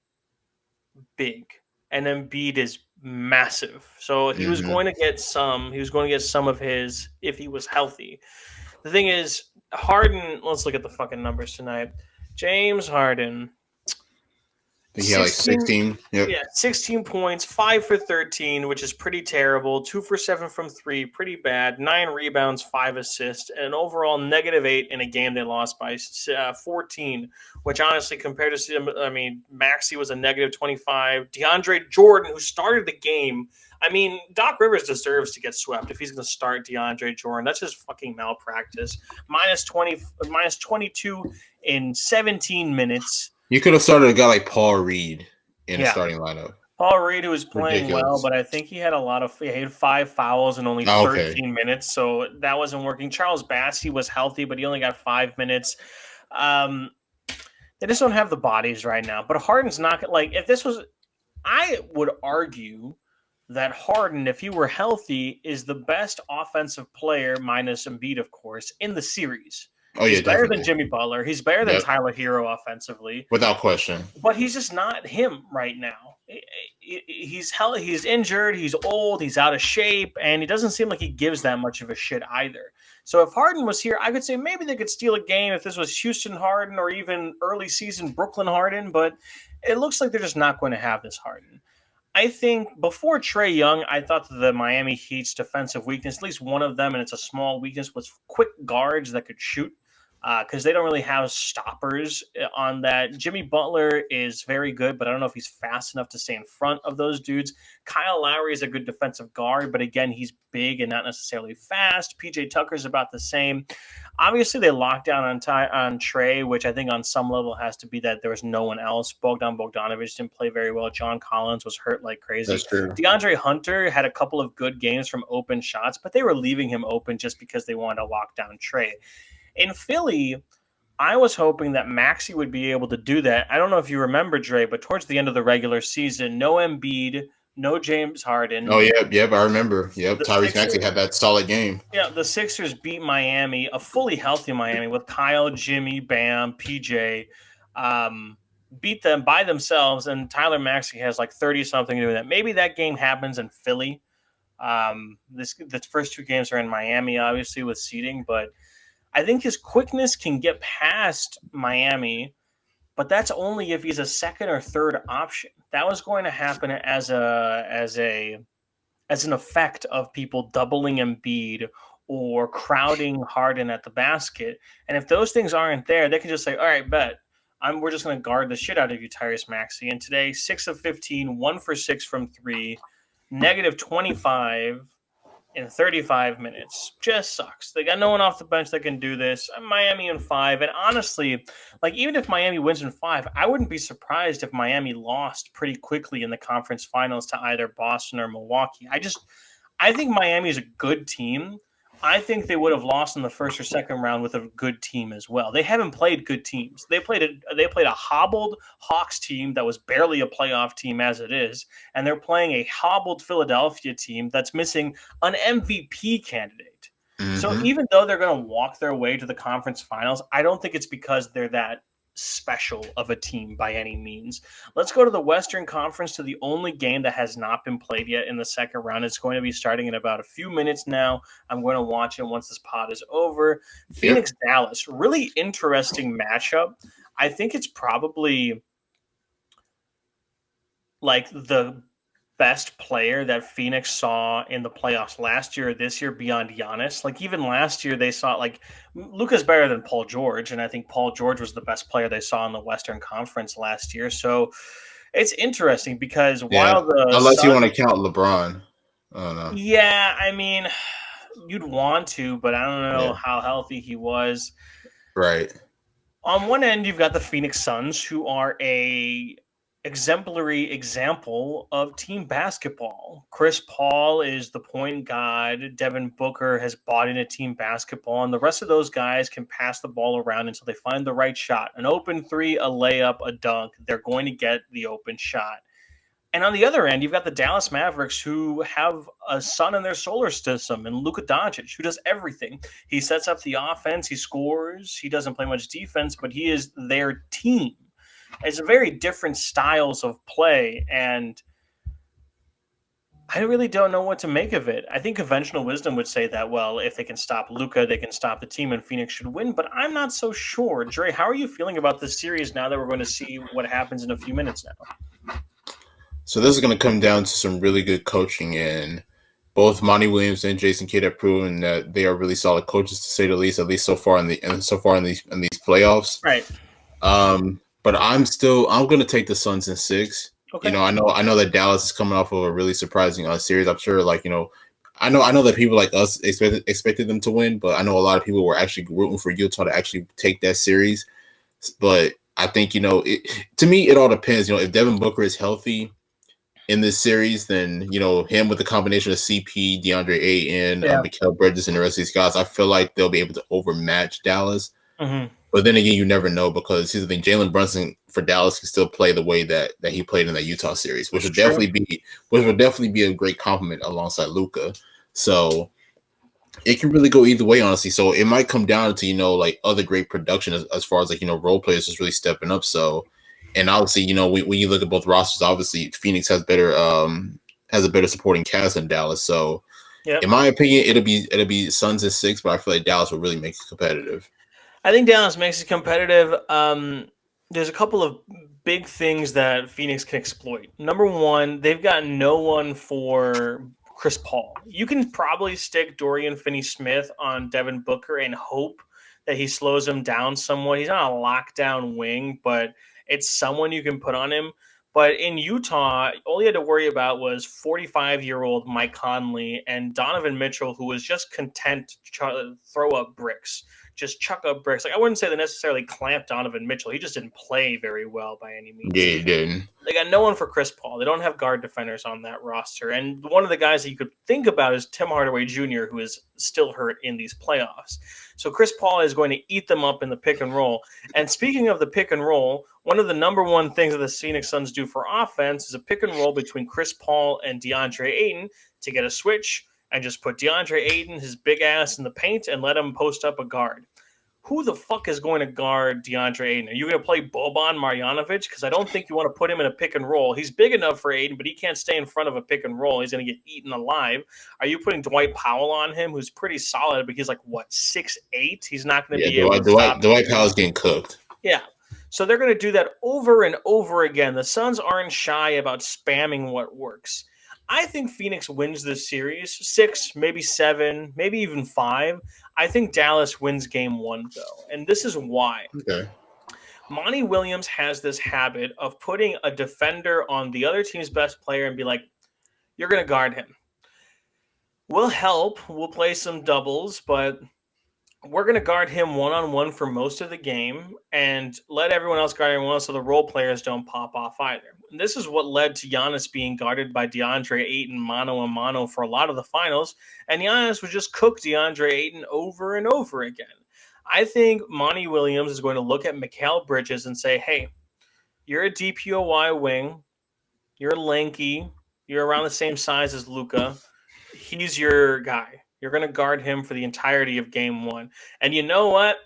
big. And Embiid is massive. So he was going to get some. He was going to get some of his if he was healthy. The thing is, Harden, let's look at the fucking numbers tonight. James Harden. I think he had like 16. Yep. Yeah, 16 points, 5 for 13, which is pretty terrible. 2 for 7 from 3, pretty bad. 9 rebounds, 5 assists, and an overall -8 in a game they lost by 14, which honestly, compared to, Maxey was a -25. DeAndre Jordan, who started the game, Doc Rivers deserves to get swept if he's going to start DeAndre Jordan. That's just fucking malpractice. -22 in 17 minutes. You could have started a guy like Paul Reed in a starting lineup. Paul Reed, who was playing well, but I think he had 5 fouls in only 13 minutes, so that wasn't working. Charles Bassey was healthy, but he only got 5 minutes. They just don't have the bodies right now. But Harden's not if this was, I would argue that Harden, if he were healthy, is the best offensive player, minus Embiid, of course, in the series. Oh, yeah, he's better than Jimmy Butler. He's better than Tyler Hero offensively. Without question. But he's just not him right now. He's injured, he's old, he's out of shape, and he doesn't seem like he gives that much of a shit either. So if Harden was here, I could say maybe they could steal a game if this was Houston Harden or even early season Brooklyn Harden, but it looks like they're just not going to have this Harden. I think before Trae Young, I thought that the Miami Heat's defensive weakness, at least one of them, and it's a small weakness, was quick guards that could shoot. Because they don't really have stoppers on that. Jimmy Butler is very good, but I don't know if he's fast enough to stay in front of those dudes. Kyle Lowry is a good defensive guard, but again, he's big and not necessarily fast. PJ Tucker's about the same. Obviously, they locked down on Trae, which I think on some level has to be that there was no one else. Bogdan Bogdanovic didn't play very well. John Collins was hurt like crazy. That's true. DeAndre Hunter had a couple of good games from open shots, but they were leaving him open just because they wanted to lock down Trae. In Philly, I was hoping that Maxey would be able to do that. I don't know if you remember, Dre, but towards the end of the regular season, no Embiid, no James Harden. Oh, yep, I remember. Yep, Tyrese Maxey had that solid game. Yeah, the Sixers beat Miami, a fully healthy Miami, with Kyle, Jimmy, Bam, PJ, beat them by themselves, and Tyler Maxey has like 30-something to do with that. Maybe that game happens in Philly. The first 2 games are in Miami, obviously, with seeding, but I think his quickness can get past Miami, but that's only if he's a second or third option. That was going to happen as an effect of people doubling Embiid or crowding Harden at the basket. And if those things aren't there, they can just say, all right, bet. We're just going to guard the shit out of you, Tyrese Maxey. And today, 6 of 15, 1 for 6 from 3, -25 in 35 minutes. Just sucks. They got no one off the bench that can do this. Miami in 5. And honestly, even if Miami wins in 5, I wouldn't be surprised if Miami lost pretty quickly in the conference finals to either Boston or Milwaukee. I think Miami is a good team. I think they would have lost in the first or second round with a good team as well. They haven't played good teams. They played a hobbled Hawks team that was barely a playoff team as it is, and they're playing a hobbled Philadelphia team that's missing an MVP candidate. Mm-hmm. So even though they're going to walk their way to the conference finals, I don't think it's because they're that special of a team by any means. Let's go to the Western Conference, to the only game that has not been played yet in the second round. It's going to be starting in about a few minutes now. I'm going to watch it once this pod is over. Phoenix, Dallas, really interesting matchup. I think it's probably like the best player that Phoenix saw in the playoffs last year or this year beyond Giannis. Like even last year, they saw like Luka's better than Paul George, and I think Paul George was the best player they saw in the Western Conference last year. So it's interesting because Yeah, while the unless you Suns, want to count LeBron. I don't know. yeah, I mean, you'd want to, but I don't know Yeah, how healthy he was. right. On one end, you've got the Phoenix Suns, who are a exemplary example of team basketball. Chris Paul is the point guard. Devin Booker has bought into team basketball, and the rest of those guys can pass the ball around until they find the right shot. An open three, a layup, a dunk. They're going to get the open shot. And on the other end, you've got the Dallas Mavericks, who have a sun in their solar system, and Luka Doncic, who does everything. He sets up the offense, he scores, he doesn't play much defense, but he is their team. It's very different styles of play, and I really don't know what to make of it. I think conventional wisdom would say that, well, if they can stop Luka, they can stop the team, and Phoenix should win, but I'm not so sure. Dre, how are you feeling about this series now that we're going to see what happens in a few minutes now? So this is going to come down to some really good coaching, and both Monty Williams and Jason Kidd have proven that they are really solid coaches, to say the least. At least so far in these playoffs. Right. But I'm going to take the Suns in 6. Okay. You know, I know that Dallas is coming off of a really surprising series. I'm sure, like, you know, I know that people like us expected them to win, but I know a lot of people were actually rooting for Utah to actually take that series. But I think, you know, to me, it all depends. You know, if Devin Booker is healthy in this series, then, you know, him with the combination of CP, DeAndre Ayton, Mikal Bridges, and the rest of these guys, I feel like they'll be able to overmatch Dallas. Mm-hmm. But then again, you never know, because here's the thing: Jalen Brunson for Dallas can still play the way that he played in that Utah series, which would definitely be a great compliment alongside Luka. So it can really go either way, honestly. So it might come down to, you know, like other great production as far as, like, you know, role players just really stepping up. So, and obviously, you know, when you look at both rosters, obviously Phoenix has a better supporting cast than Dallas. So, in my opinion, it'll be Suns in 6, but I feel like Dallas will really make it competitive. I think Dallas makes it competitive. There's a couple of big things that Phoenix can exploit. Number one, they've got no one for Chris Paul. You can probably stick Dorian Finney-Smith on Devin Booker and hope that he slows him down somewhat. He's not a lockdown wing, but it's someone you can put on him. But in Utah, all he had to worry about was 45-year-old Mike Conley and Donovan Mitchell, who was just content to throw up bricks. Just chuck up bricks. Like, I wouldn't say they necessarily clamped Donovan Mitchell. He just didn't play very well by any means. Yeah, he didn't. They got no one for Chris Paul. They don't have guard defenders on that roster. And one of the guys that you could think about is Tim Hardaway Jr., who is still hurt in these playoffs. So Chris Paul is going to eat them up in the pick and roll. And speaking of the pick and roll, one of the number one things that the Phoenix Suns do for offense is a pick and roll between Chris Paul and DeAndre Ayton to get a switch and just put DeAndre Ayton, his big ass, in the paint and let him post up a guard. Who the fuck is going to guard DeAndre Ayton? Are you going to play Boban Marjanovic? Because I don't think you want to put him in a pick and roll. He's big enough for Ayton, but he can't stay in front of a pick and roll. He's going to get eaten alive. Are you putting Dwight Powell on him, who's pretty solid, but he's like, what, 6'8"? He's not going to be able to stop him. Dwight Powell's getting cooked. Yeah. So they're going to do that over and over again. The Suns aren't shy about spamming what works. I think Phoenix wins this series 6, maybe 7, maybe even 5. I think Dallas wins game 1, though. And this is why. Okay. Monty Williams has this habit of putting a defender on the other team's best player and be like, you're going to guard him. We'll help. We'll play some doubles, but we're going to guard him one-on-one for most of the game and let everyone else guard everyone else so the role players don't pop off either. And this is what led to Giannis being guarded by DeAndre Ayton mano-a-mano for a lot of the finals, and Giannis would just cook DeAndre Ayton over and over again. I think Monty Williams is going to look at Mikal Bridges and say, hey, you're a DPOY wing, you're lanky, you're around the same size as Luka, he's your guy. You're going to guard him for the entirety of game 1. And you know what?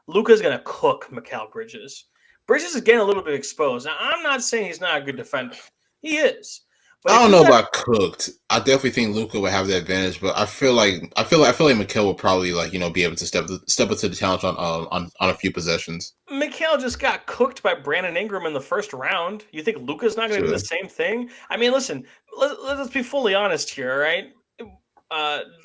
Luka's going to cook Mikal Bridges. Bridges is getting a little bit exposed. Now, I'm not saying he's not a good defender. He is. But I if don't you know got about cooked. I definitely think Luca would have the advantage, but I feel like Mikal will probably be able to step up to the challenge on a few possessions. Mikal just got cooked by Brandon Ingram in the first round. You think Luka's not going to do the Sure. same thing? I mean, listen, let's be fully honest here, all right?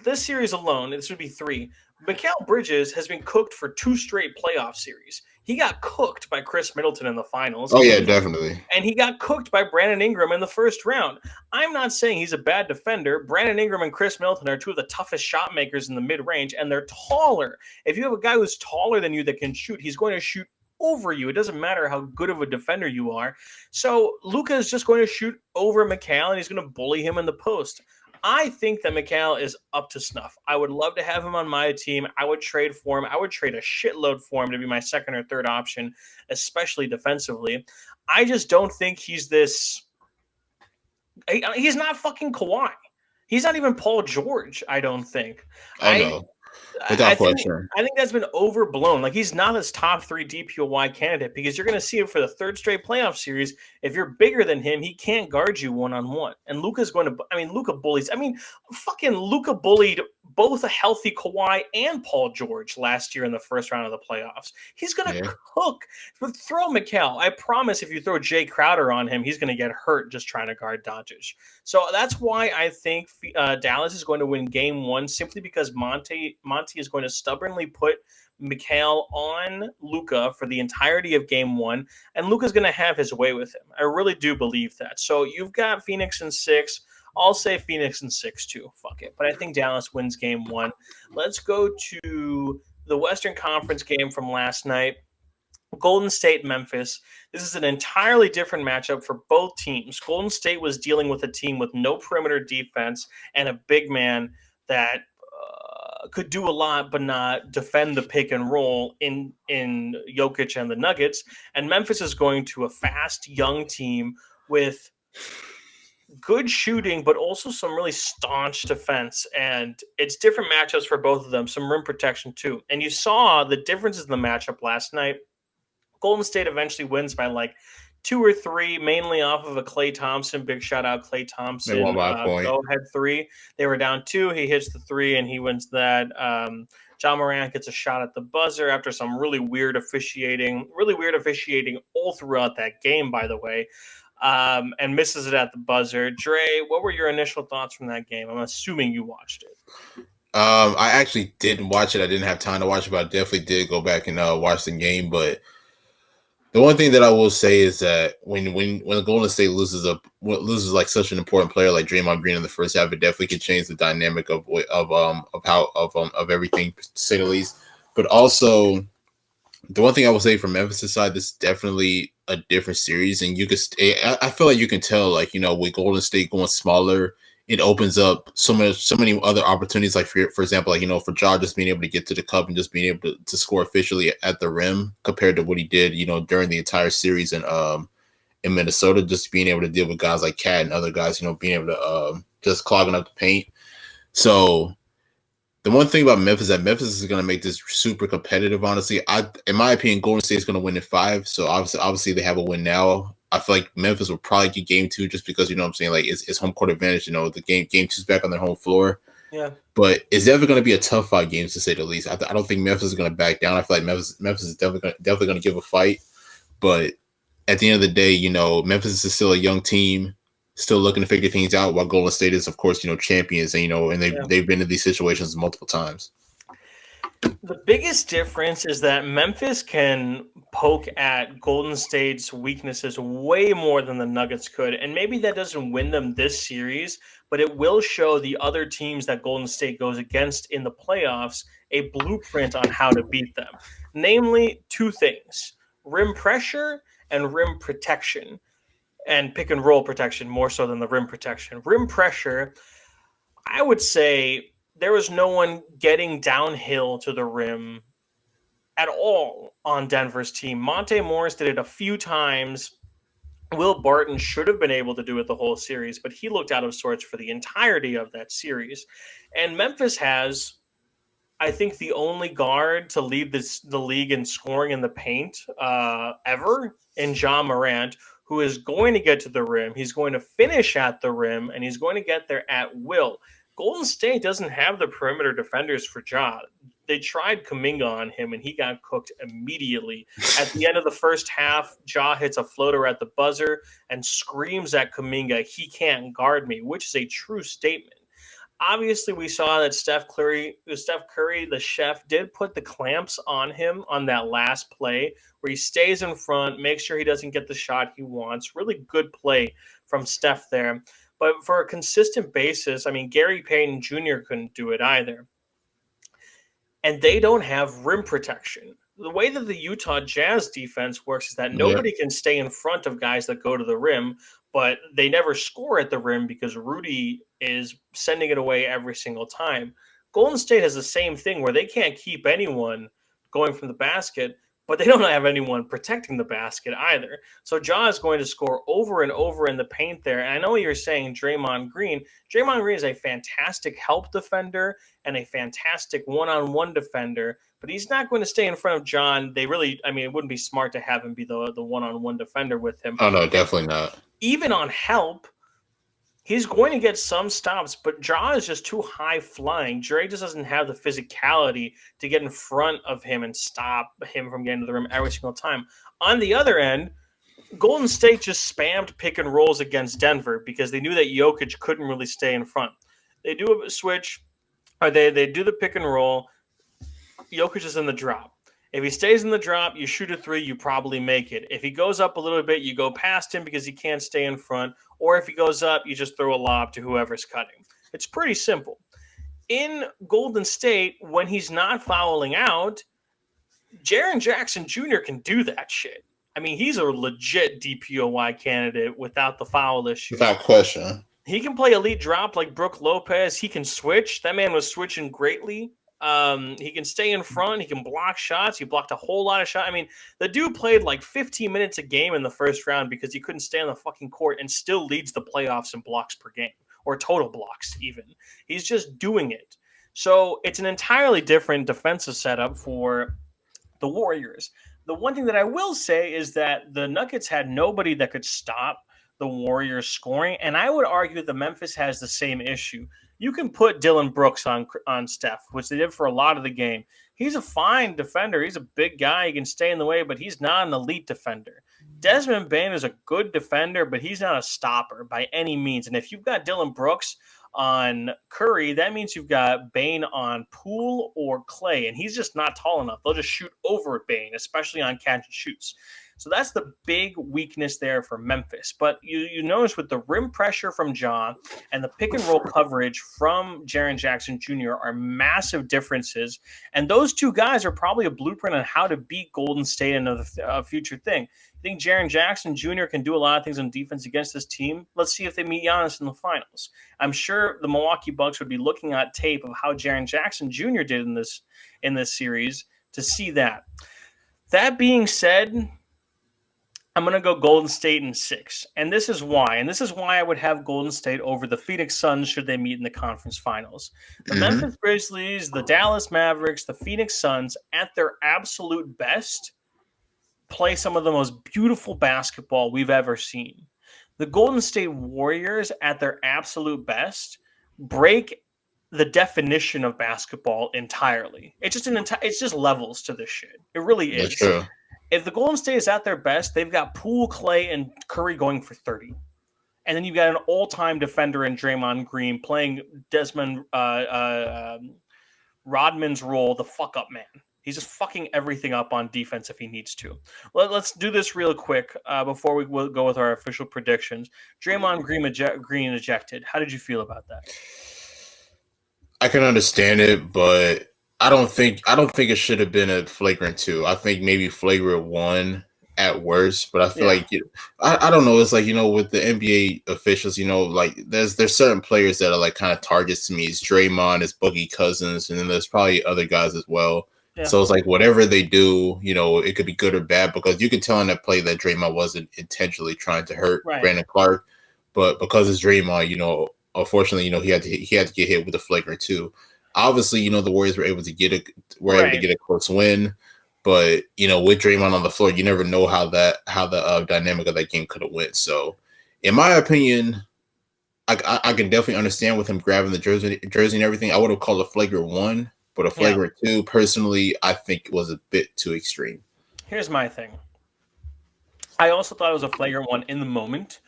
This series alone, this would be 3. Mikal Bridges has been cooked for 2 straight playoff series. He got cooked by Chris Middleton in the finals. Oh yeah, definitely. And he got cooked by Brandon Ingram in the first round. I'm not saying he's a bad defender. Brandon Ingram and Chris Middleton are 2 of the toughest shot makers in the mid-range, and they're taller. If you have a guy who's taller than you that can shoot, he's going to shoot over you. It doesn't matter how good of a defender you are. So Luka is just going to shoot over Mikal, and he's going to bully him in the post. I think that Mikal is up to snuff. I would love to have him on my team. I would trade for him. I would trade a shitload for him to be my second or third option, especially defensively. I just don't think he's this. He's not fucking Kawhi. He's not even Paul George, I don't think. Oh no. Without question. I think that's been overblown. Like, he's not this top 3 DPOY candidate because you're going to see him for the 3rd straight playoff series. If you're bigger than him, he can't guard you one-on-one. And Luka's going to – Luka bullies – fucking Luka bullied both a healthy Kawhi and Paul George last year in the first round of the playoffs. He's going to cook. Throw Mikal. I promise if you throw Jay Crowder on him, he's going to get hurt just trying to guard Doncic. So that's why I think Dallas is going to win game 1, simply because Monty is going to stubbornly put Mikal on Luka for the entirety of game 1, and Luka's going to have his way with him. I really do believe that. So you've got Phoenix in 6. I'll say Phoenix in 6 too. Fuck it. But I think Dallas wins game 1. Let's go to the Western Conference game from last night. Golden State, Memphis. This is an entirely different matchup for both teams. Golden State was dealing with a team with no perimeter defense and a big man that could do a lot but not defend the pick and roll in Jokic and the Nuggets. And Memphis is going to a fast, young team with good shooting, but also some really staunch defense. And it's different matchups for both of them, some rim protection too. And you saw the differences in the matchup last night. Golden State eventually wins by like 2 or 3, mainly off of a Klay Thompson. Big shout out Klay Thompson. They won by a point. Go ahead 3. They were down 2. He hits the 3 and he wins that. John Morant gets a shot at the buzzer after some really weird officiating all throughout that game, by the way, and misses it at the buzzer. Dre, what were your initial thoughts from that game? I'm assuming you watched it. I actually didn't watch it. I didn't have time to watch it, but I definitely did go back and watch the game. But the one thing that I will say is that when Golden State loses like such an important player like Draymond Green in the first half, it definitely could change the dynamic of everything, to say the least. But also, the one thing I will say from Memphis' side, this is definitely a different series, and I feel like you can tell, like, with Golden State going smaller, it opens up so many other opportunities. Like for example, like, for Ja just being able to get to the cup and just being able to score efficiently at the rim compared to what he did, during the entire series in Minnesota, just being able to deal with guys like Cat and other guys, being able to just clogging up the paint. So the one thing about Memphis is that Memphis is going to make this super competitive. Honestly, in my opinion, Golden State is going to win in 5. So obviously they have a win now. I feel like Memphis will probably get game 2 just because, what I'm saying, like, it's home court advantage. The game 2's back on their home floor. Yeah. But it's definitely going to be a tough 5 games, to say the least. I don't think Memphis is going to back down. I feel like Memphis is definitely going to give a fight. But at the end of the day, Memphis is still a young team, still looking to figure things out, while Golden State is, of course, champions, and they've been in these situations multiple times. The biggest difference is that Memphis can poke at Golden State's weaknesses way more than the Nuggets could. And maybe that doesn't win them this series, but it will show the other teams that Golden State goes against in the playoffs a blueprint on how to beat them. Namely, 2 things: rim pressure and rim protection, and pick and roll protection more so than the rim protection. Rim pressure, I would say there was no one getting downhill to the rim at all on Denver's team. Monte Morris did it a few times. Will Barton should have been able to do it the whole series, but he looked out of sorts for the entirety of that series. And Memphis has, I think, the only guard to lead the league in scoring in the paint ever, in John Morant, who is going to get to the rim. He's going to finish at the rim, and he's going to get there at will. Golden State doesn't have the perimeter defenders for Ja. They tried Kuminga on him, and he got cooked immediately. At the end of the first half, Ja hits a floater at the buzzer and screams at Kuminga, "He can't guard me," which is a true statement. Obviously, we saw that Steph Curry, the chef, did put the clamps on him on that last play where he stays in front, makes sure he doesn't get the shot he wants. Really good play from Steph there. But for a consistent basis, I mean, Gary Payton Jr. couldn't do it either. And they don't have rim protection. The way that the Utah Jazz defense works is that nobody can stay in front of guys that go to the rim, but they never score at the rim because Rudy is sending it away every single time. Golden State has the same thing where they can't keep anyone going from the basket, but they don't have anyone protecting the basket either. So Ja is going to score over and over in the paint there. And I know you're saying Draymond Green. Draymond Green is a fantastic help defender and a fantastic one-on-one defender, but he's not going to stay in front of John. It wouldn't be smart to have him be the one-on-one defender with him. Oh, no, definitely not. Even on help, he's going to get some stops, but Ja is just too high flying. Dre just doesn't have the physicality to get in front of him and stop him from getting to the rim every single time. On the other end, Golden State just spammed pick and rolls against Denver because they knew that Jokic couldn't really stay in front. They do a switch, or they do the pick and roll. Jokic is in the drop. If he stays in the drop, you shoot a three, you probably make it. If he goes up a little bit, you go past him because he can't stay in front. Or if he goes up, you just throw a lob to whoever's cutting. It's pretty simple. In Golden State, when he's not fouling out, Jaren Jackson Jr. can do that shit. I mean, he's a legit DPOY candidate without the foul issue. Without question. He can play elite drop like Brook Lopez. He can switch. That man was switching greatly. He can stay in front. He can block shots. He blocked a whole lot of shots. I mean, the dude played like 15 minutes a game in the first round because he couldn't stay on the fucking court and still leads the playoffs in blocks per game or total blocks even. He's just doing it. So it's an entirely different defensive setup for the Warriors. The one thing that I will say is that the Nuggets had nobody that could stop the Warriors scoring, and I would argue that Memphis has the same issue. You can put Dylan Brooks on Steph, which they did for a lot of the game. He's a fine defender. He's a big guy. He can stay in the way, but he's not an elite defender. Desmond Bane is a good defender, but he's not a stopper by any means. And if you've got Dylan Brooks on Curry, that means you've got Bane on Poole or Clay, and he's just not tall enough. They'll just shoot over Bane, especially on catch and shoots. So that's the big weakness there for Memphis. But you notice with the rim pressure from Ja and the pick and roll coverage from Jaren Jackson Jr. are massive differences. And those two guys are probably a blueprint on how to beat Golden State in a future thing. I think Jaren Jackson Jr. can do a lot of things on defense against this team. Let's see if they meet Giannis in the finals. I'm sure the Milwaukee Bucks would be looking at tape of how Jaren Jackson Jr. did in this series to see that. That being said, I'm going to go Golden State in 6. And this is why. And this is why I would have Golden State over the Phoenix Suns should they meet in the conference finals. The Memphis Grizzlies, the Dallas Mavericks, the Phoenix Suns, at their absolute best, play some of the most beautiful basketball we've ever seen. The Golden State Warriors, at their absolute best, break the definition of basketball entirely. It's just levels to this shit. It really is. That's true. If the Golden State is at their best, they've got Poole, Clay, and Curry going for 30. And then you've got an all-time defender in Draymond Green playing Desmond Rodman's role, the fuck-up man. He's just fucking everything up on defense if he needs to. Let's do this real quick before we go with our official predictions. Draymond Green ejected. How did you feel about that? I can understand it, but I don't think it should have been a flagrant 2. I think maybe flagrant 1 at worst. But I feel like I don't know. It's like, with the NBA officials, like there's certain players that are like kind of targets to me. It's Draymond, it's Boogie Cousins, and then there's probably other guys as well. Yeah. So it's like whatever they do, it could be good or bad because you can tell in that play that Draymond wasn't intentionally trying to hurt Brandon Clark, but because it's Draymond, unfortunately, he had to get hit with a flagrant 2. Obviously, the Warriors were able to get a close win, But with Draymond on the floor, you never know how the dynamic of that game could have went. So, in my opinion, I can definitely understand with him grabbing the jersey and everything. I would have called a flagrant 1, but a flagrant 2, personally, I think was a bit too extreme. Here's my thing. I also thought it was a flagrant 1 in the moment.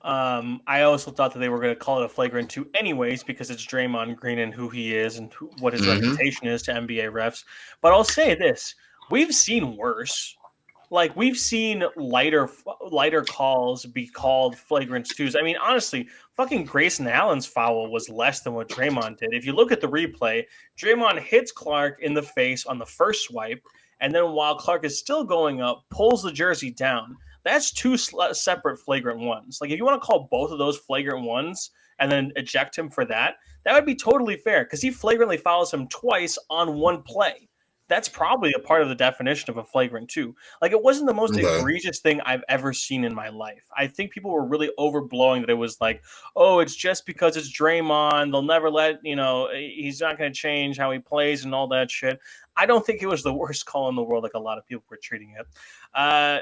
I also thought that they were going to call it a flagrant 2 anyways because it's Draymond Green and who he is and what his reputation is to NBA refs. But I'll say this. We've seen worse. Like, we've seen lighter calls be called flagrant 2s. I mean, honestly, fucking Grayson Allen's foul was less than what Draymond did. If you look at the replay, Draymond hits Clark in the face on the first swipe, and then while Clark is still going up, pulls the jersey down. That's 2 separate flagrant 1s. Like, if you want to call both of those flagrant 1s and then eject him for that, that would be totally fair because he flagrantly fouls him twice on 1 play. That's probably a part of the definition of a flagrant 2. Like, it wasn't the most egregious thing I've ever seen in my life. I think people were really overblowing that it was like, oh, it's just because it's Draymond. They'll never he's not going to change how he plays and all that shit. I don't think it was the worst call in the world like a lot of people were treating it.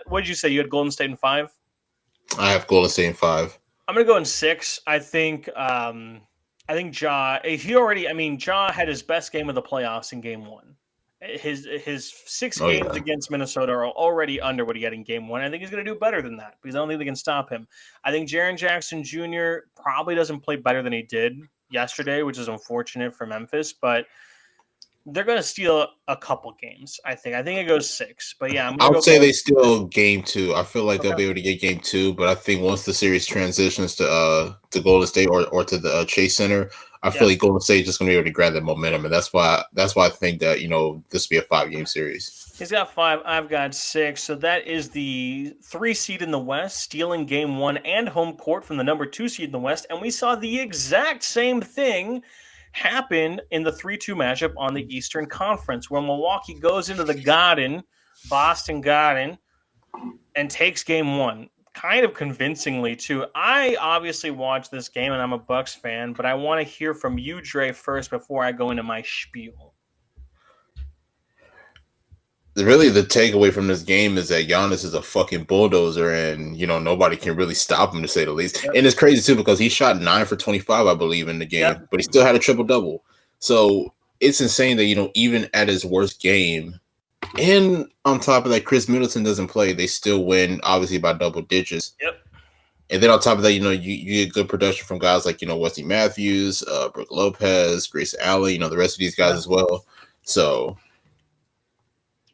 What did you say? You had Golden State in 5? I have Golden State in 5. I'm going to go in 6. I think Ja had his best game of the playoffs in game 1. His 6 games against Minnesota are already under what he had in game 1. I think he's going to do better than that because I don't think they can stop him. I think Jaren Jackson Jr. probably doesn't play better than he did yesterday, which is unfortunate for Memphis, but they're going to steal a couple games, I think. I think it goes 6. But yeah, I would say they steal game 2. I feel like they'll be able to get game 2, but I think once the series transitions to Golden State or to the Chase Center, I feel like Golden State is just going to be able to grab that momentum, and that's why I think that this will be a 5-game series. He's got 5. I've got 6. So that is the 3 seed in the West, stealing game 1 and home court from the number 2 seed in the West, and we saw the exact same thing happen in the 3-2 matchup on the Eastern Conference, where Milwaukee goes into the Boston Garden, and takes game 1. Kind of convincingly, too. I obviously watched this game, and I'm a Bucks fan, but I want to hear from you, Dre, first before I go into my spiel. Really, the takeaway from this game is that Giannis is a fucking bulldozer, and nobody can really stop him, to say the least. Yep. And it's crazy too because he shot 9 for 25, I believe, in the game, but he still had a triple double. So it's insane that even at his worst game, and on top of that, Chris Middleton doesn't play, they still win, obviously by double digits. Yep. And then on top of that, you get good production from guys like Wesley Matthews, Brook Lopez, Grayson Allen, the rest of these guys as well. So.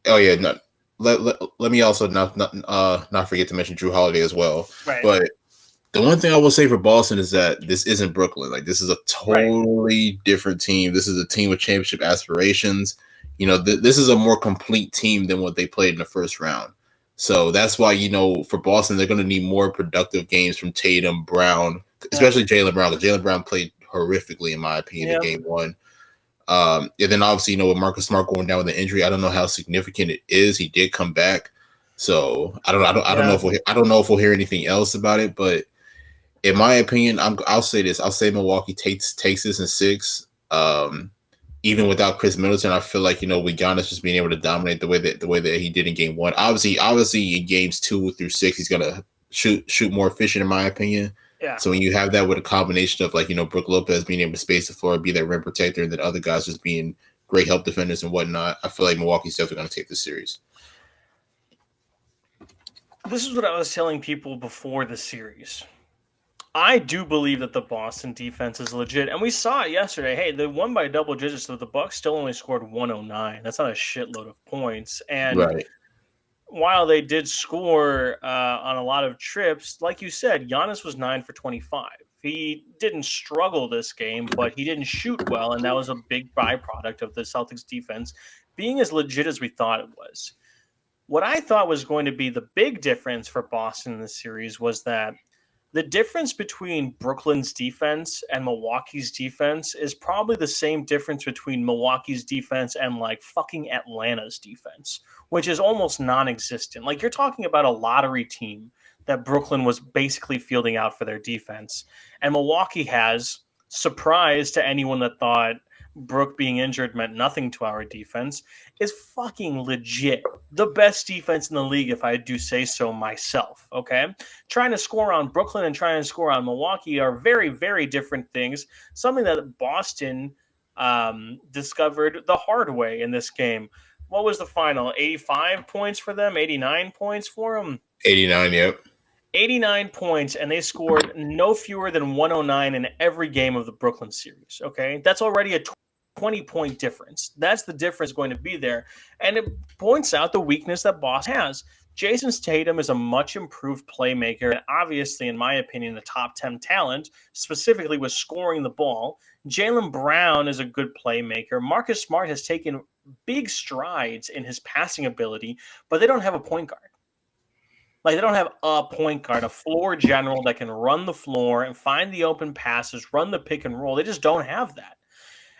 Oh yeah, no. Let me also not forget to mention Drew Holiday as well. Right. But the one thing I will say for Boston is that this isn't Brooklyn. Like, this is a totally different team. This is a team with championship aspirations. This is a more complete team than what they played in the first round. So that's why for Boston they're going to need more productive games from Tatum, Brown, especially Jaylen Brown. Because Jaylen Brown played horrifically in my opinion in game 1. And then obviously, with Marcus Smart going down with an injury, I don't know how significant it is. He did come back, so I don't know if we'll hear anything else about it. But in my opinion, I'll say this: I'll say Milwaukee takes this in 6. Even without Chris Middleton, I feel like with Giannis just being able to dominate the way that he did in game 1. Obviously, in games 2 through 6, he's gonna shoot more efficient, in my opinion. Yeah. So when you have that with a combination of Brook Lopez being able to space the floor, be that rim protector, and then other guys just being great help defenders and whatnot, I feel like Milwaukee's definitely going to take this series. This is what I was telling people before the series. I do believe that the Boston defense is legit, and we saw it yesterday. Hey, they won by double digits, so the Bucks still only scored 109. That's not a shitload of points, and while they did score on a lot of trips, like you said, Giannis was 9 for 25. He didn't struggle this game, but he didn't shoot well, and that was a big byproduct of the Celtics defense being as legit as we thought it was. What I thought was going to be the big difference for Boston in this series was that the difference between Brooklyn's defense and Milwaukee's defense is probably the same difference between Milwaukee's defense and fucking Atlanta's defense, which is almost non-existent. Like, you're talking about a lottery team that Brooklyn was basically fielding out for their defense. And Milwaukee has, surprise to anyone that thought Brook being injured meant nothing to our defense, is fucking legit the best defense in the league, if I do say so myself, okay? Trying to score on Brooklyn and trying to score on Milwaukee are very, very different things, something that Boston discovered the hard way in this game. What was the final? 85 points for them? 89 points for them? 89, yep. 89 points, and they scored no fewer than 109 in every game of the Brooklyn series, okay? That's already a 20-point difference. That's the difference going to be there. And it points out the weakness that Boston has. Jason Tatum is a much improved playmaker, and obviously, in my opinion, the top 10 talent, specifically with scoring the ball. Jaylen Brown is a good playmaker. Marcus Smart has taken big strides in his passing ability, but they don't have a point guard. Like, they don't have a point guard, a floor general that can run the floor and find the open passes, run the pick and roll. They just don't have that.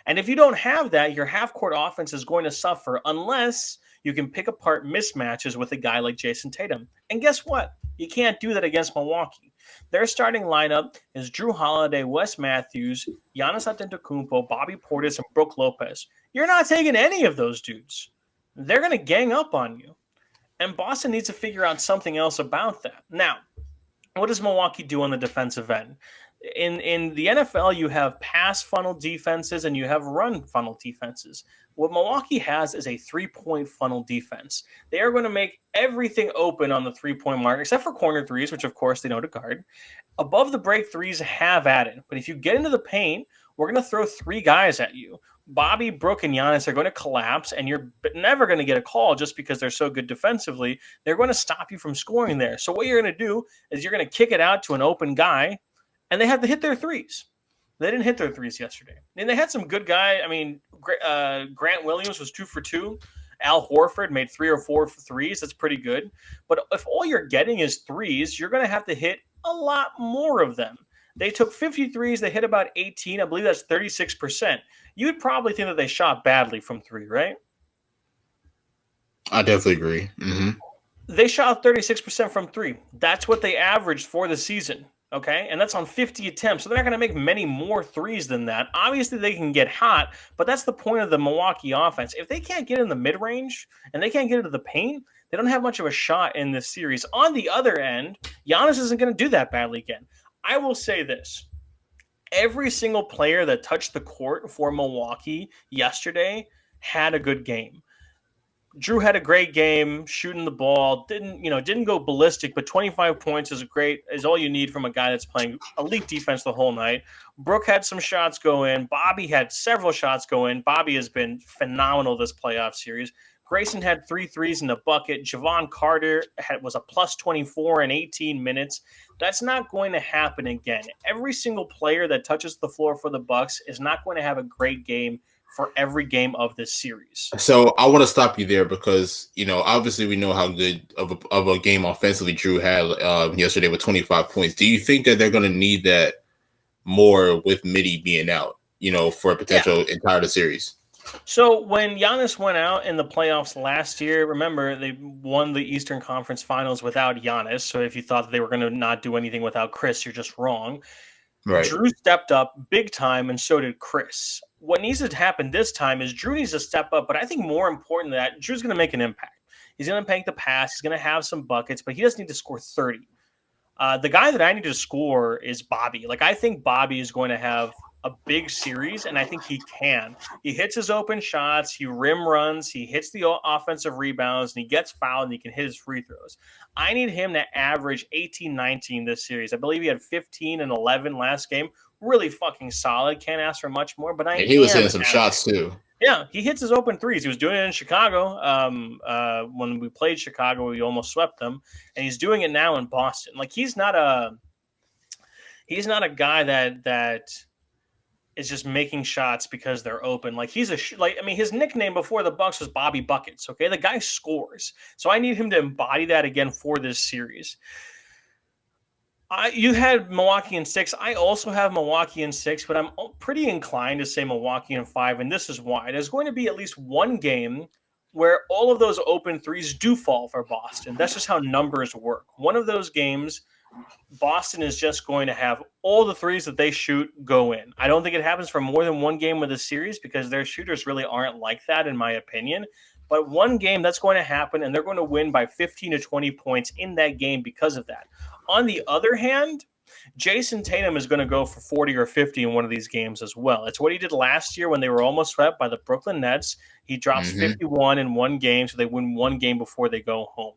And if you don't have that, your half-court offense is going to suffer unless you can pick apart mismatches with a guy like Jason Tatum. And guess what? You can't do that against Milwaukee. Their starting lineup is Drew Holiday, Wes Matthews, Giannis Antetokounmpo, Bobby Portis, and Brook Lopez. You're not taking any of those dudes. They're going to gang up on you. And Boston needs to figure out something else about that. Now, what does Milwaukee do on the defensive end? In the NFL, you have pass funnel defenses and you have run funnel defenses. What Milwaukee has is a three-point funnel defense. They are going to make everything open on the three-point mark, except for corner threes, which of course they know to guard. Above the break threes have at it. But if you get into the paint, we're going to throw three guys at you. Bobby, Brook, and Giannis are going to collapse, and you're never going to get a call just because they're so good defensively. They're going to stop you from scoring there. So what you're going to do is you're going to kick it out to an open guy, and they have to hit their threes. They didn't hit their threes yesterday. And they had some good guys. I mean, Grant Williams was 2 for 2. Al Horford made 3 or 4 threes. That's pretty good. But if all you're getting is threes, you're going to have to hit a lot more of them. They took 53s. They hit about 18. I believe that's 36%. You would probably think that they shot badly from three, right? I definitely agree. Mm-hmm. They shot 36% from three. That's what they averaged for the season, okay? And that's on 50 attempts. So they're not going to make many more threes than that. Obviously, they can get hot, but that's the point of the Milwaukee offense. If they can't get in the mid-range and they can't get into the paint, they don't have much of a shot in this series. On the other end, Giannis isn't going to do that badly again. I will say this. Every single player that touched the court for Milwaukee yesterday had a good game. Drew had a great game shooting the ball. Didn't go ballistic, but 25 points is all you need from a guy that's playing elite defense the whole night. Brook had some shots go in. Bobby had several shots go in. Bobby has been phenomenal this playoff series. Grayson had 3 threes in the bucket. Javon Carter was a plus 24 in 18 minutes. That's not going to happen again. Every single player that touches the floor for the Bucks is not going to have a great game for every game of this series. So I want to stop you there because, obviously we know how good of a game offensively Drew had yesterday with 25 points. Do you think that they're going to need that more with Mitty being out, for a potential entire series? So when Giannis went out in the playoffs last year, remember, they won the Eastern Conference Finals without Giannis. So if you thought that they were going to not do anything without Chris, you're just wrong. Right. Drew stepped up big time, and so did Chris. What needs to happen this time is Drew needs to step up, but I think more important than that, Drew's going to make an impact. He's going to make the pass. He's going to have some buckets, but he doesn't need to score 30. The guy that I need to score is Bobby. I think Bobby is going to have a big series, and I think he can. He hits his open shots, he rim runs, he hits the offensive rebounds, and he gets fouled, and he can hit his free throws. I need him to average 18-19 this series. I believe he had 15 and 11 last game. Really fucking solid. Can't ask for much more, but he was hitting some shots too. Yeah, he hits his open threes. He was doing it in Chicago. When we played Chicago, we almost swept them, and he's doing it now in Boston. He's not a guy that is just making shots because they're open. His nickname before the Bucks was Bobby Buckets. Okay, the guy scores, so I need him to embody that again for this series. You had Milwaukee in 6. I also have Milwaukee in 6, but I'm pretty inclined to say Milwaukee in 5, and this is why. There's going to be at least one game where all of those open threes do fall for Boston. That's just how numbers work. One of those games Boston is just going to have all the threes that they shoot go in. I don't think it happens for more than one game of the series because their shooters really aren't like that, in my opinion. But one game that's going to happen, and they're going to win by 15 to 20 points in that game because of that. On the other hand, Jason Tatum is going to go for 40 or 50 in one of these games as well. It's what he did last year when they were almost swept by the Brooklyn Nets. He drops 51 in one game, so they win one game before they go home.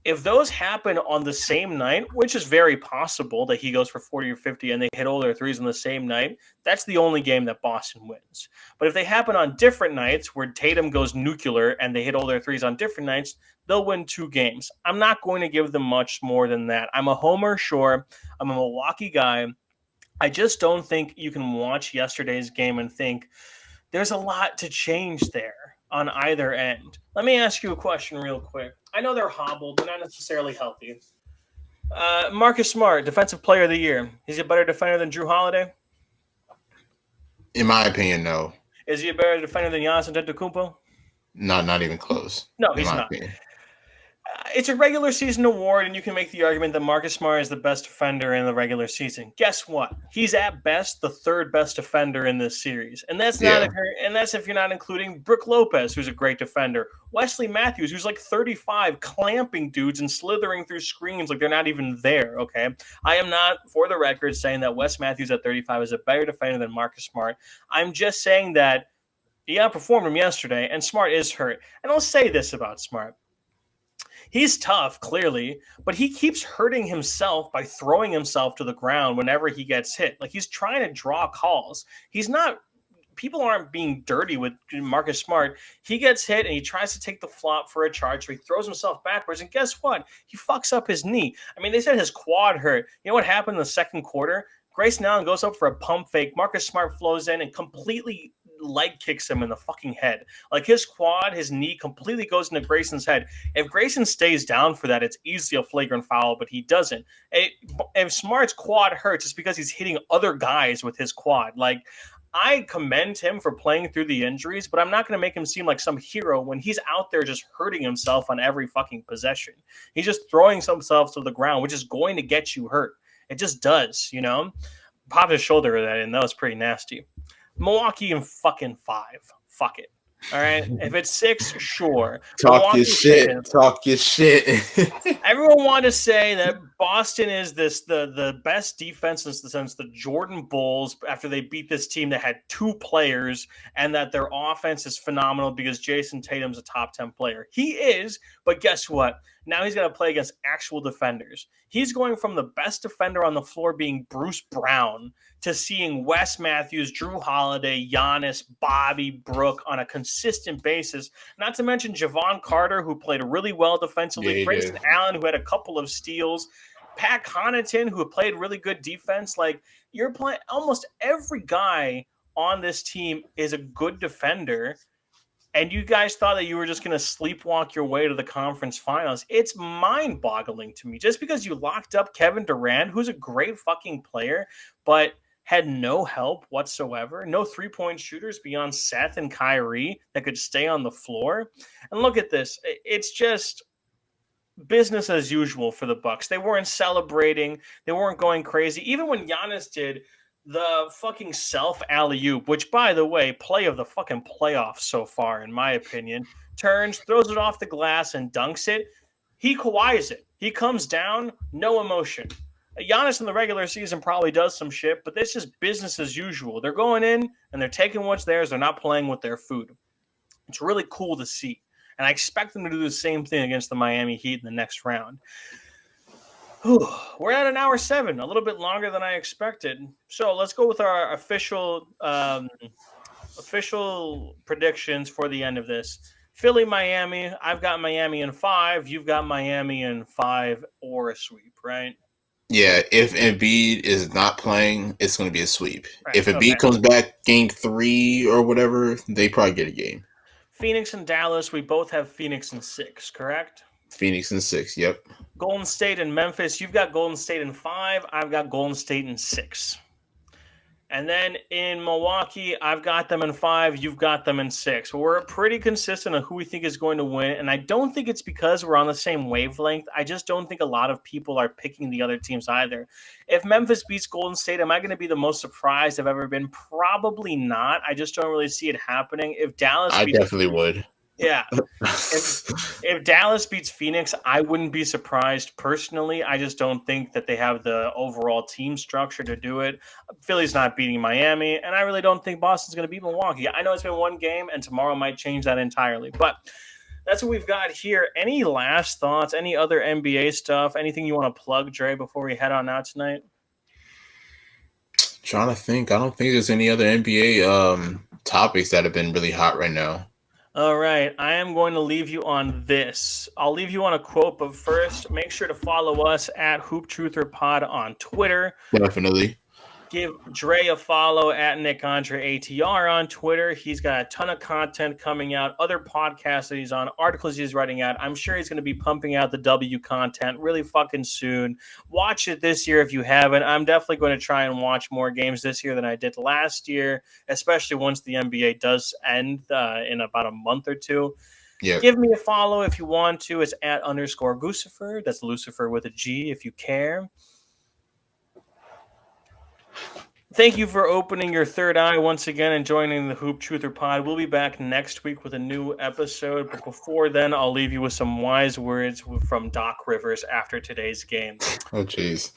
If those happen on the same night, which is very possible that he goes for 40 or 50 and they hit all their threes on the same night, that's the only game that Boston wins. But if they happen on different nights where Tatum goes nuclear and they hit all their threes on different nights, they'll win 2 games. I'm not going to give them much more than that. I'm a homer, sure. I'm a Milwaukee guy. I just don't think you can watch yesterday's game and think there's a lot to change there on either end. Let me ask you a question real quick. I know they're hobbled, but not necessarily healthy. Marcus Smart, Defensive Player of the Year. Is he a better defender than Drew Holiday? In my opinion, no. Is he a better defender than Giannis Antetokounmpo? No, not even close. No, he's not. It's a regular season award, and you can make the argument that Marcus Smart is the best defender in the regular season. Guess what? He's at best the 3rd best defender in this series, and that's not if you're not including Brook Lopez, who's a great defender, Wesley Matthews, who's like 35, clamping dudes and slithering through screens like they're not even there. Okay, I am not, for the record, saying that Wes Matthews at 35 is a better defender than Marcus Smart. I'm just saying that he outperformed him yesterday, and Smart is hurt. And I'll say this about Smart. He's tough, clearly, but he keeps hurting himself by throwing himself to the ground whenever he gets hit. Like, he's trying to draw calls. He's not – people aren't being dirty with Marcus Smart. He gets hit, and he tries to take the flop for a charge, so he throws himself backwards, and guess what? He fucks up his knee. I mean, they said his quad hurt. You know what happened in the second quarter? Grayson Allen goes up for a pump fake. Marcus Smart flows in and completely – leg kicks him in the fucking head. Like, his quad, his knee completely goes into Grayson's head. If Grayson stays down for that, it's easily a flagrant foul, but he doesn't. If Smart's quad hurts, it's because he's hitting other guys with his quad. Like, I commend him for playing through the injuries, but I'm not going to make him seem like some hero when he's out there just hurting himself on every fucking possession. He's just throwing himself to the ground, which is going to get you hurt. It just does, you know? Popped his shoulder with that, and that was pretty nasty. Milwaukee in fucking 5. Fuck it. All right. If it's 6, sure. Talk your shit. Talk your shit. Everyone wanted to say that Boston is the best defense since the Jordan Bulls after they beat this team that had 2 players, and that their offense is phenomenal because Jason Tatum's a top 10 player. He is, but guess what? Now he's going to play against actual defenders. He's going from the best defender on the floor being Bruce Brown to seeing Wes Matthews, Drew Holiday, Giannis, Bobby, Brook on a consistent basis. Not to mention Javon Carter, who played really well defensively. Grayson Allen, who had a couple of steals. Pat Connaughton, who played really good defense. Like, you're playing almost every guy on this team is a good defender. And you guys thought that you were just going to sleepwalk your way to the conference finals. It's mind-boggling to me. Just because you locked up Kevin Durant, who's a great fucking player, but had no help whatsoever, no three-point shooters beyond Seth and Kyrie that could stay on the floor. And look at this. It's just business as usual for the Bucks. They weren't celebrating. They weren't going crazy. Even when Giannis did the fucking self alley-oop, which, by the way, play of the fucking playoffs so far, in my opinion, turns, throws it off the glass, and dunks it. He Kawhis it. He comes down, no emotion. Giannis in the regular season probably does some shit, but it's just business as usual. They're going in, and they're taking what's theirs. They're not playing with their food. It's really cool to see. And I expect them to do the same thing against the Miami Heat in the next round. We're at an hour 7, a little bit longer than I expected. So let's go with our official predictions for the end of this. Philly, Miami. I've got Miami in 5. You've got Miami in 5 or a sweep, right? Yeah, if Embiid is not playing, it's going to be a sweep. Right, if Embiid comes back game 3 or whatever, they probably get a game. Phoenix and Dallas, we both have Phoenix in 6, correct? Phoenix in 6, yep. Golden State and Memphis, you've got Golden State in 5. I've got Golden State in 6. And then in Milwaukee, I've got them in 5. You've got them in 6. We're pretty consistent on who we think is going to win. And I don't think it's because we're on the same wavelength. I just don't think a lot of people are picking the other teams either. If Memphis beats Golden State, am I going to be the most surprised I've ever been? Probably not. I just don't really see it happening. If Dallas I beats definitely would. Yeah. If Dallas beats Phoenix, I wouldn't be surprised personally. I just don't think that they have the overall team structure to do it. Philly's not beating Miami, and I really don't think Boston's going to beat Milwaukee. I know it's been one game, and tomorrow might change that entirely. But that's what we've got here. Any last thoughts? Any other NBA stuff? Anything you want to plug, Dre, before we head on out tonight? Trying to think. I don't think there's any other NBA topics that have been really hot right now. All right, I am going to leave you on this. I'll leave you on a quote, but first, make sure to follow us at Hoop Truther Pod on Twitter. Definitely. Give Dre a follow at Nick Andre ATR on Twitter. He's got a ton of content coming out, other podcasts that he's on, articles he's writing out. I'm sure he's going to be pumping out the W content really fucking soon. Watch it this year if you haven't. I'm definitely going to try and watch more games this year than I did last year, especially once the NBA does end in about a month or two. Yeah. Give me a follow if you want to. It's at _Lucifer. That's Lucifer with a G if you care. Thank you for opening your third eye once again and joining the Hoop Truther Pod. We'll be back next week with a new episode. But before then, I'll leave you with some wise words from Doc Rivers after today's game. Oh, jeez.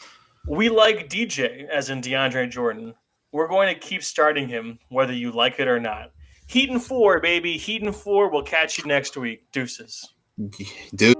We like DJ, as in DeAndre Jordan. We're going to keep starting him, whether you like it or not. Heat and 4, baby. Heat and 4. We'll catch you next week. Deuces. Dude.